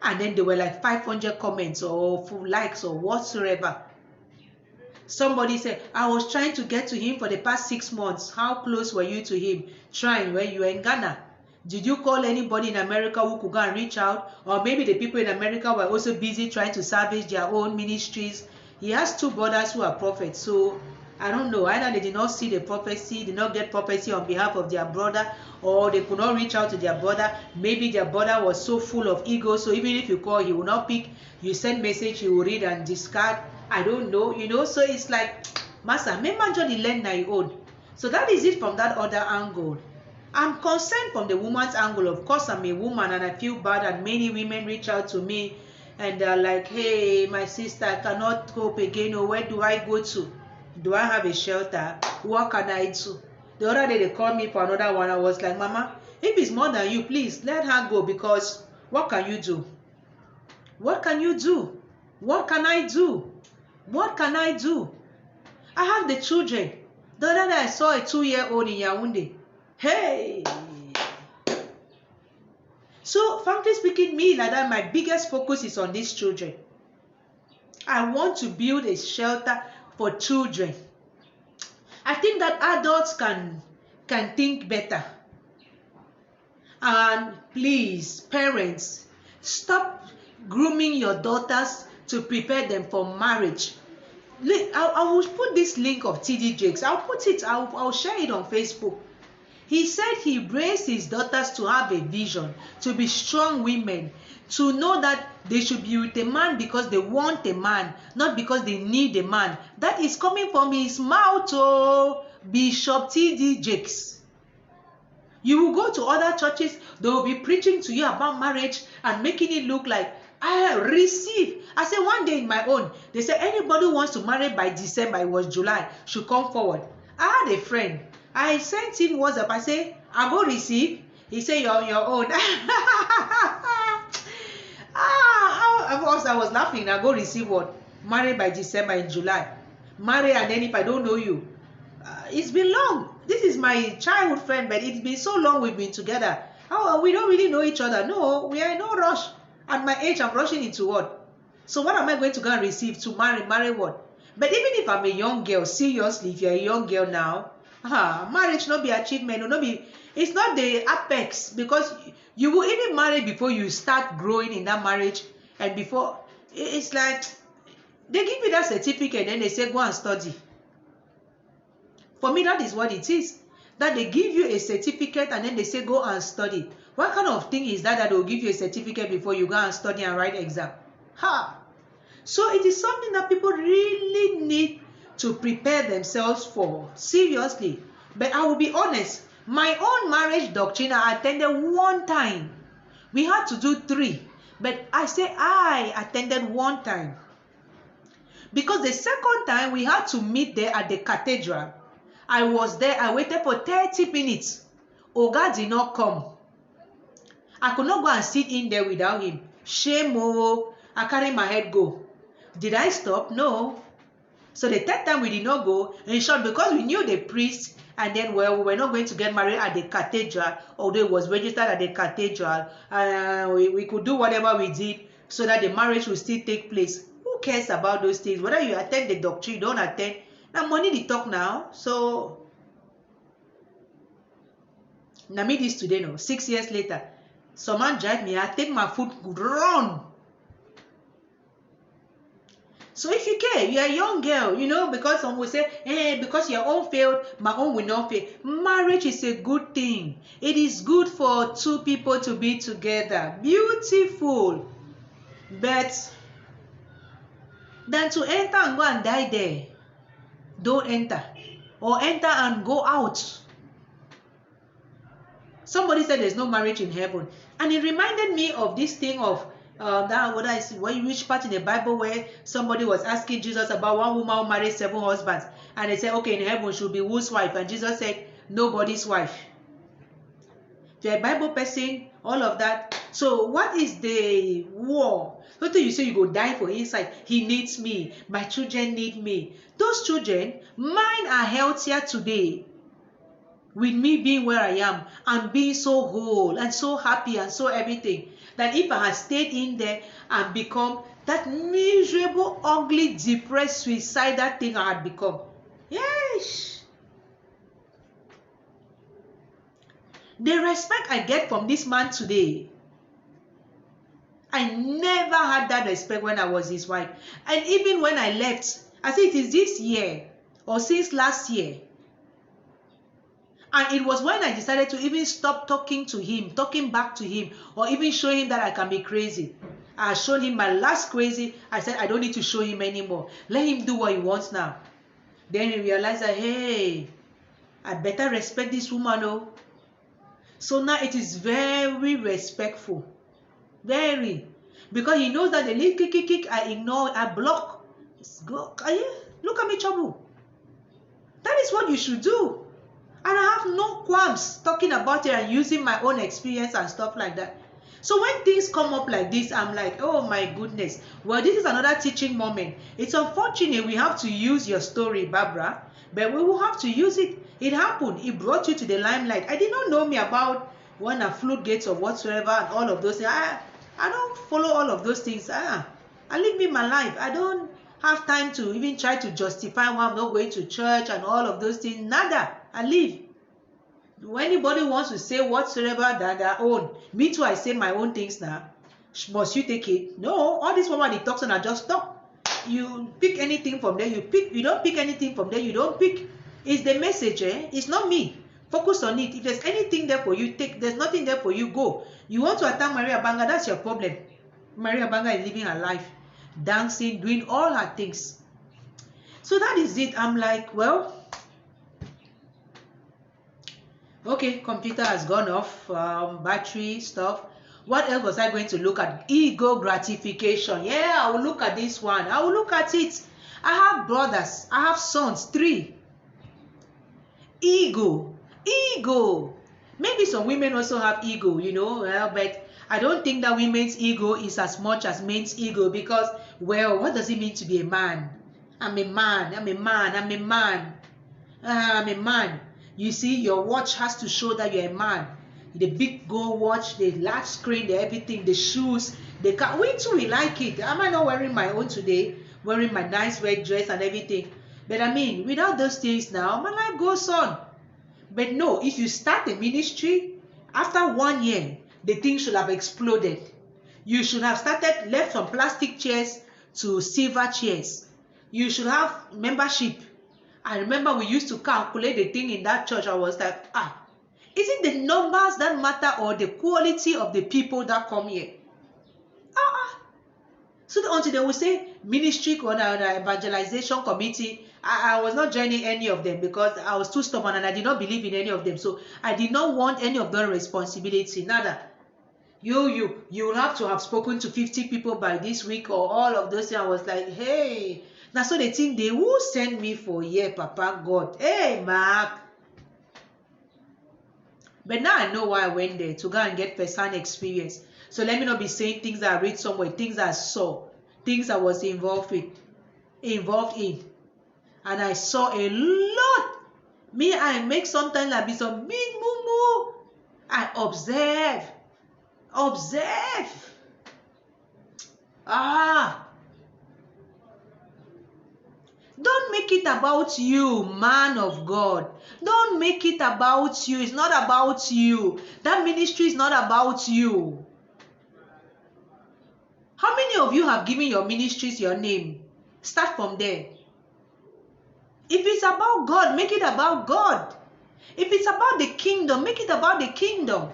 And then there were like 500 comments or likes or whatsoever. Somebody said, I was trying to get to him for the past 6 months. How close were you to him? Trying when you were in Ghana. Did you call anybody in America who could go and reach out? Or maybe the people in America were also busy trying to salvage their own ministries, He has two brothers who are prophets. So I don't know, either they did not see the prophecy, did not get prophecy on behalf of their brother, or they could not reach out to their brother. Maybe their brother was so full of ego, so even if you call, he will not pick. You send message, he will read and discard. I don't know, you know. So it's like, Master, me man just learn na your own. So that is it from that other angle. I'm concerned from the woman's angle. Of course, I'm a woman and I feel bad, and many women reach out to me and they're like, hey, my sister, I cannot cope again. Or where do I go to? Do I have a shelter? What can I do? The other day they called me for another one. I was like, Mama, if it's more than you, please let her go, because what can you do? What can you do? What can I do? What can I do? I have the children. The other day I saw a 2-year-old in Yaoundé. Hey! So, frankly speaking, me like that, my biggest focus is on these children. I want to build a shelter for children. I think that adults can think better. And please, parents, stop grooming your daughters to prepare them for marriage. I will put this link of TD Jakes. I'll share it on Facebook. He said he raised his daughters to have a vision, to be strong women, to know that they should be with a man because they want a man, not because they need a man. That is coming from his mouth, oh, Bishop TD Jakes. You will go to other churches, they will be preaching to you about marriage and making it look like, I receive. I said one day in my own, they said anybody who wants to marry by December, it was July, should come forward. I had a friend. I sent him WhatsApp. I say, I go receive. He said, you're on your own. I was laughing. I go receive what? Marry by December in July. Marry, and then if I don't know you. It's been long. This is my childhood friend, but it's been so long we've been together. We don't really know each other. No, we are in no rush. At my age, I'm rushing into what? So what am I going to go and receive to marry? Marry what? But even if I'm a young girl, seriously, if you're a young girl now, marriage not be achievement, it's not the apex, because you will even marry before you start growing in that marriage, and before it's like they give you that certificate and they say go and study. For me, that is what it is, that they give you a certificate and then they say go and study. What kind of thing is that they'll give you a certificate before you go and study and write exam? So it is something that people really need to prepare themselves for, seriously. But I will be honest, my own marriage doctrine I attended one time. We had to do 3, but I say I attended one time, because the second time we had to meet there at the cathedral. I was there, I waited for 30 minutes. Oga did not come. I could not go and sit in there without him. Shame, oh, I carry my head go. Did I stop? No. So the third time we did not go, in short, because we knew the priest, and then we were not going to get married at the cathedral, although it was registered at the cathedral. We could do whatever we did so that the marriage will still take place. Who cares about those things? Whether you attend the doctrine, you don't attend. Now money they talk now. So now me this today, no, 6 years later, someone drive me, I take my foot, run. So if you care, you're a young girl, because some will say, hey, because your own failed, my own will not fail. Marriage is a good thing. It is good for 2 people to be together. Beautiful. But than to enter and go and die there, don't enter. Or enter and go out. Somebody said there's no marriage in heaven. And it reminded me of this thing of which part in the Bible where somebody was asking Jesus about one woman who married 7 husbands, and they said, okay, in heaven should be whose wife? And Jesus said, nobody's wife. If you're a Bible person, all of that. So what is the war? What do you say? You go die for inside. He needs me. My children need me. Those children, mine are healthier today with me being where I am and being so whole and so happy and so everything, that if I had stayed in there and become that miserable, ugly, depressed, suicidal thing I had become. Yes. The respect I get from this man today, I never had that respect when I was his wife. And even when I left, I said it is this year or since last year. And it was when I decided to even stop talking to him, talking back to him, or even show him that I can be crazy. I showed him my last crazy. I said, I don't need to show him anymore. Let him do what he wants now. Then he realized that, hey, I better respect this woman. Oh. So now it is very respectful. Very. Because he knows that the little kick, I ignore, I block. Look at me, trouble. That is what you should do. And I have no qualms talking about it and using my own experience and stuff like that. So when things come up like this, I'm like, oh my goodness. Well, this is another teaching moment. It's unfortunate we have to use your story, Barbara, but we will have to use it. It happened. It brought you to the limelight. I did not know me about wonna, Floodgate or whatsoever and all of those things. I don't follow all of those things. I live my life. I don't have time to even try to justify why I'm not going to church and all of those things. Nada. I live. When anybody wants to say whatsoever that their own, me too, I say my own things now. Must you take it? No, all this woman they talks and I just talk. You pick anything from there, you pick. You don't pick anything from there, you don't pick. It's the message, eh? It's not me. Focus on it. If there's anything there for you, take. There's nothing there for you, go. You want to attack Maria Abanga, that's your problem. Maria Abanga is living her life, dancing, doing all her things. So that is it. I'm like, well, okay, computer has gone off, battery stuff. What else was I going to look at? Ego gratification. Yeah, I will look at this one. I will look at it. I have brothers. I have sons, 3. Ego. Maybe some women also have ego, you know, but I don't think that women's ego is as much as men's ego because, well, what does it mean to be a man? I'm a man. You see, your watch has to show that you're a man. The big gold watch, the large screen, the everything, the shoes, the car. We too, we like it. Am I not wearing my own today? Wearing my nice red dress and everything. But I mean, without those things now, my life goes on. But no, if you start a ministry, after 1 year, the thing should have exploded. You should have left from plastic chairs to silver chairs. You should have membership. I remember we used to calculate the thing in that church. I was like, is it the numbers that matter or the quality of the people that come here? So until they will say ministry or the evangelization committee, I was not joining any of them because I was too stubborn and I did not believe in any of them. So I did not want any of their responsibility. Nada. You will have to have spoken to 50 people by this week or all of those things. I was like, hey. Now so they think they will send me for here, Papa God. Hey, Mark. But now I know why I went there, to go and get first-hand experience. So let me not be saying things that I read somewhere, things I saw, things I was involved in. And I saw a lot. Me, I make sometimes like be some big moo. I observe. Don't make it about you, man of God. Don't make it about you. It's not about you. That ministry is not about you. How many of you have given your ministries your name? Start from there. If it's about God, make it about God. If it's about the kingdom, make it about the kingdom.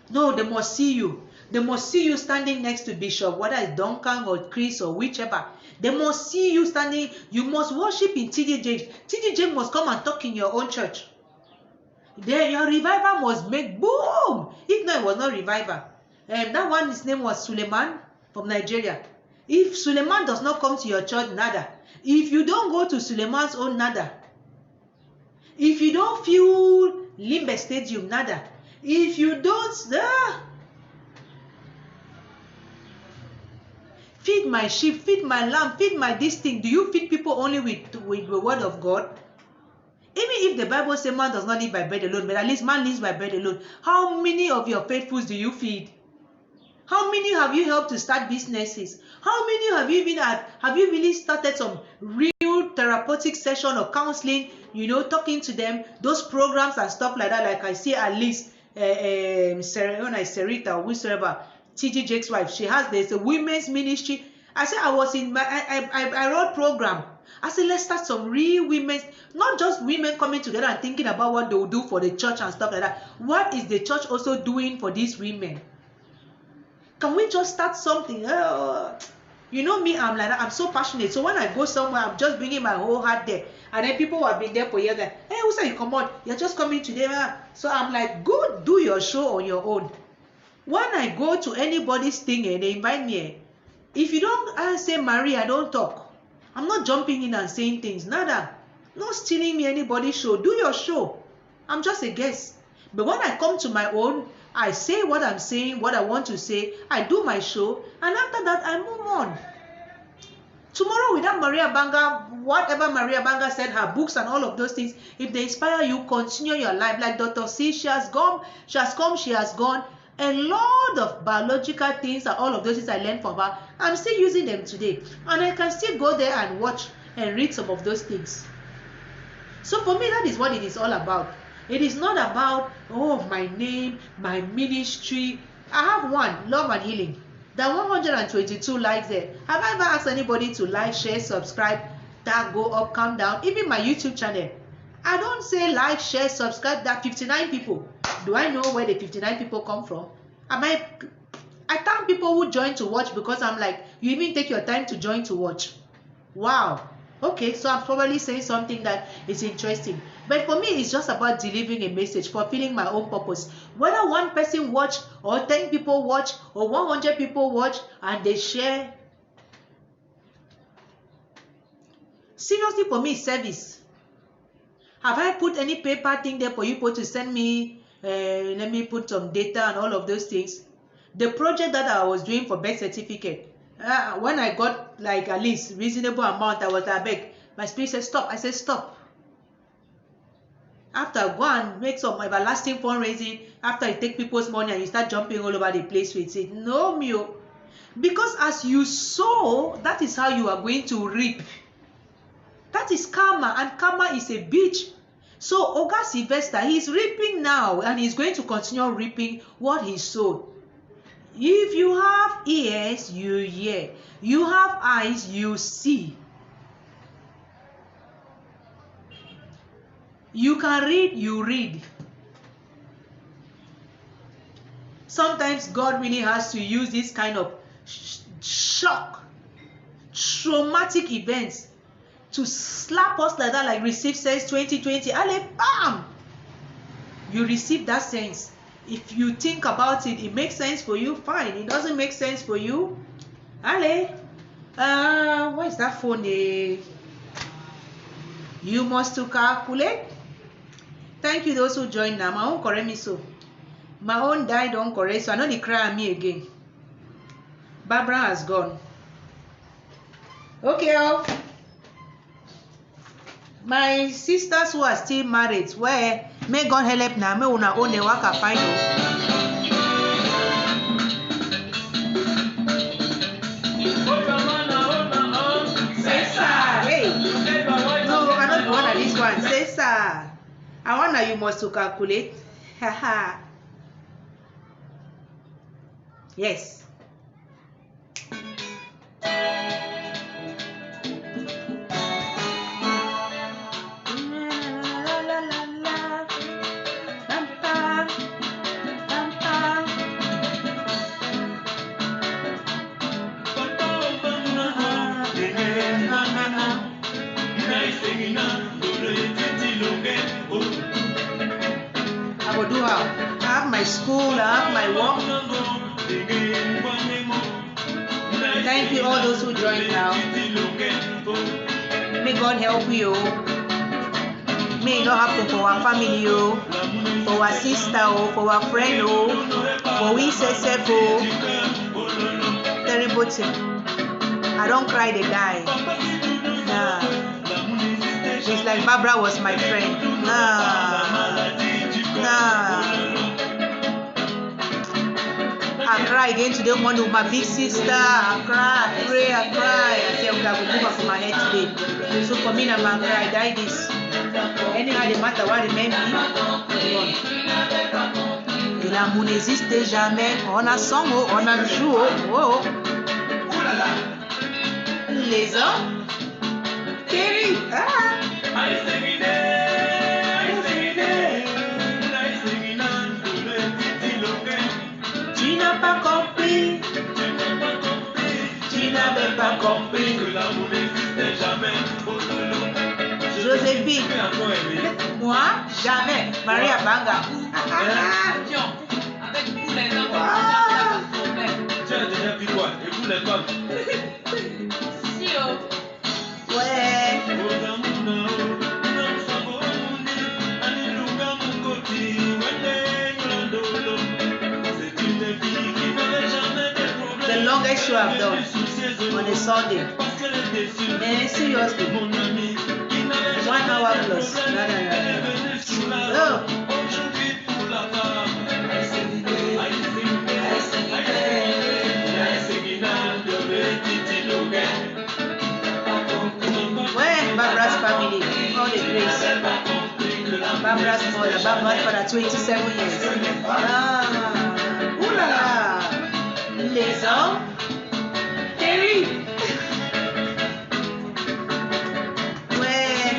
No, they must see you. They must see you standing next to Bishop, whether it's Duncan or Chris or whichever. They must see you standing. You must worship in TD James. TD James must come and talk in your own church. Then your revival must make boom. If not, it was not revival. That one, his name was Suleiman from Nigeria. If Suleiman does not come to your church, nada. If you don't go to Suleiman's own, nada. If you don't feel Limbe Stadium, nada. If you don't, feed my sheep, feed my lamb, feed my this thing. Do you feed people only with the word of God? Even if the Bible says man does not live by bread alone, but at least man lives by bread alone. How many of your faithfuls do you feed? How many have you helped to start businesses? How many have you been at? Have you really started some real therapeutic session or counseling? You know, talking to them, those programs and stuff like that. Like I see at least Serita or whosoever, TG Jake's wife, there's a women's ministry. I said I wrote program. I said let's start some real women, not just women coming together and thinking about what they will do for the church and stuff like that. What is the church also doing for these women? Can we just start something? You know me, I'm like that. I'm so passionate. So when I go somewhere, I'm just bringing my whole heart there. And then people who have been there for years, like, hey, who said you come on? You're just coming today. So I'm like, go do your show on your own. When I go to anybody's thing and they invite me, if you don't say Marie, I don't talk. I'm not jumping in and saying things. Nada. Not stealing me anybody's show. Do your show. I'm just a guest. But when I come to my own, I say what I'm saying, what I want to say. I do my show. And after that, I move on. Tomorrow, without Maria Abanga, whatever Maria Abanga said, her books and all of those things, if they inspire you, continue your life. Like Dr. C, she has come, she has gone. A lot of biological things and all of those things I learned from her, I'm still using them today. And I can still go there and watch and read some of those things. So for me, that is what it is all about. It is not about, oh, my name, my ministry. I have one, Love and Healing. There are 122 likes there. Have I ever asked anybody to like, share, subscribe, that go up, come down? Even my YouTube channel. I don't say like, share, subscribe. There are 59 people. Do I know where the 59 people come from? I thank people who join to watch because I'm like, you even take your time to join to watch. Wow. Okay, so I'm probably saying something that is interesting. But for me, it's just about delivering a message, fulfilling my own purpose. Whether one person watch or 10 people watch or 100 people watch and they share. Seriously, for me, it's service. Have I put any paper thing there for you to send me? Let me put some data and all of those things. The project that I was doing for birth certificate, when I got like at least reasonable amount, I was like, beg. My spirit said stop. I said stop. After I go and make some everlasting fundraising, after you take people's money and you start jumping all over the place with it, no, Mio. Because as you sow, that is how you are going to reap. That is karma, and karma is a bitch. So Oga Slyvester, he's reaping now, and he's going to continue reaping what he sowed. If you have ears, you hear. You have eyes, you see. You can read, you read. Sometimes God really has to use this kind of shock, traumatic events to slap us like that, like receive sense 2020. Ale, bam! You receive that sense. If you think about it, it makes sense for you, fine. It doesn't make sense for you, Ale. What is that phone? You must to calculate. Thank you those who joined now. My own correct me so. My own died on correct, so I know they cry at me again. Barbara has gone. Okay, my sisters who are still married, where may God help now, may una own the work I find you. Hey, no, I'm not the one of this one. Cesar, I wonder you must to calculate. Haha. Yes. I will do how? I have my school, I have my work. Thank you all those who joined now. May God help you. May it not happen for our family, for our sister, for our friend, for we say, terrible thing. I don't cry, they die. Nah. It's like Barbara was my friend. Nah. I cry again today morning with my big sister. I cry, I pray, I cry. I say, okay, I will move up from my head today. So for me, I'm going to cry. I die this. Anyhow, the matter what remain me, Et l'amour n'existe jamais. On a son mot, on a le jour. Oh. Les hommes. Terry. Tu n'as pas compris. Tu n'avais pas compris que l'amour n'existait jamais. Joséphine. Moi, jamais. Marie Abanga. Avec vous les hommes, Tu as déjà vu quoi? Et vous les femmes? si Ouais. The longest show I've done on a Sunday. And seriously, 1 hour plus. Oh. When Barbara's family, all the grace. Barbara's mother, Barbara's father, 27 years. Ooh la la. Les hommes. Terry. Ouais.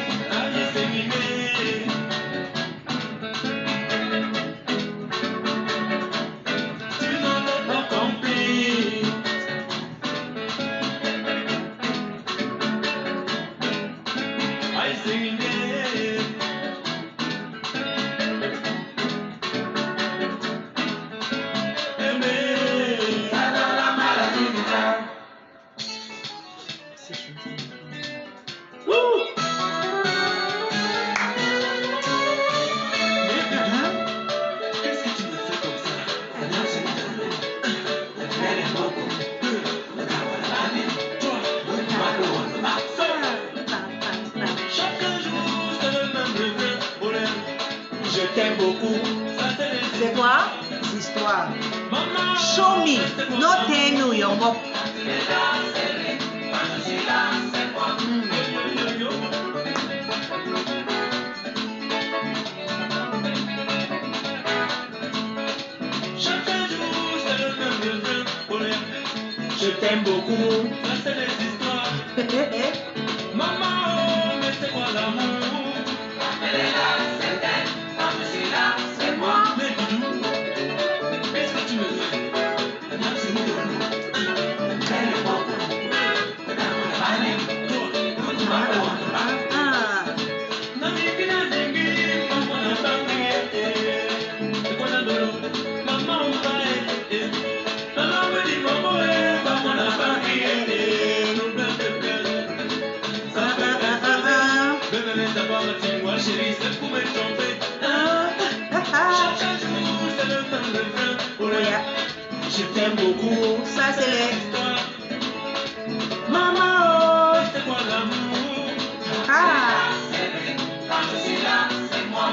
C'est quoi? L'histoire. Show me, not tell you your mom. Je t'aime beaucoup. Ça c'est les histoires. Maman, mais c'est quoi l'amour? Elle est là, c'est elle. Quand je suis là, c'est moi. Mais Doudou, qu'est-ce que tu me fais? Chérie, c'est pour me tromper. Chaque jour, c'est le même refrain. Je t'aime beaucoup. Ça, c'est les. Maman, oh, c'est quoi l'amour? Quand je suis là, c'est moi.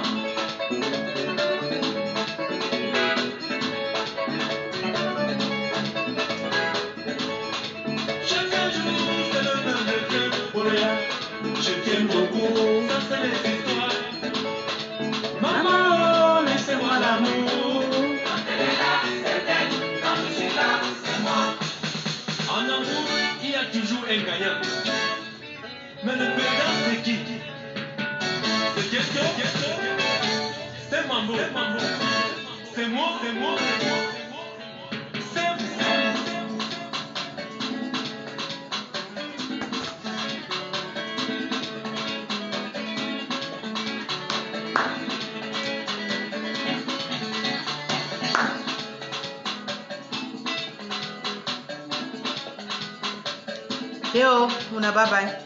Chaque jour, c'est le même refrain. Je t'aime beaucoup. Ça, c'est les histoires. Maman, oh, laissez-moi l'amour. Quand elle est là, c'est elle. Quand je suis là, c'est moi. En amour, il y a toujours un gagnant. Mais le perdant, c'est qui? C'est quelqu'un? C'est Mambo. C'est moi. C'est vous. Théo, on a bye bye.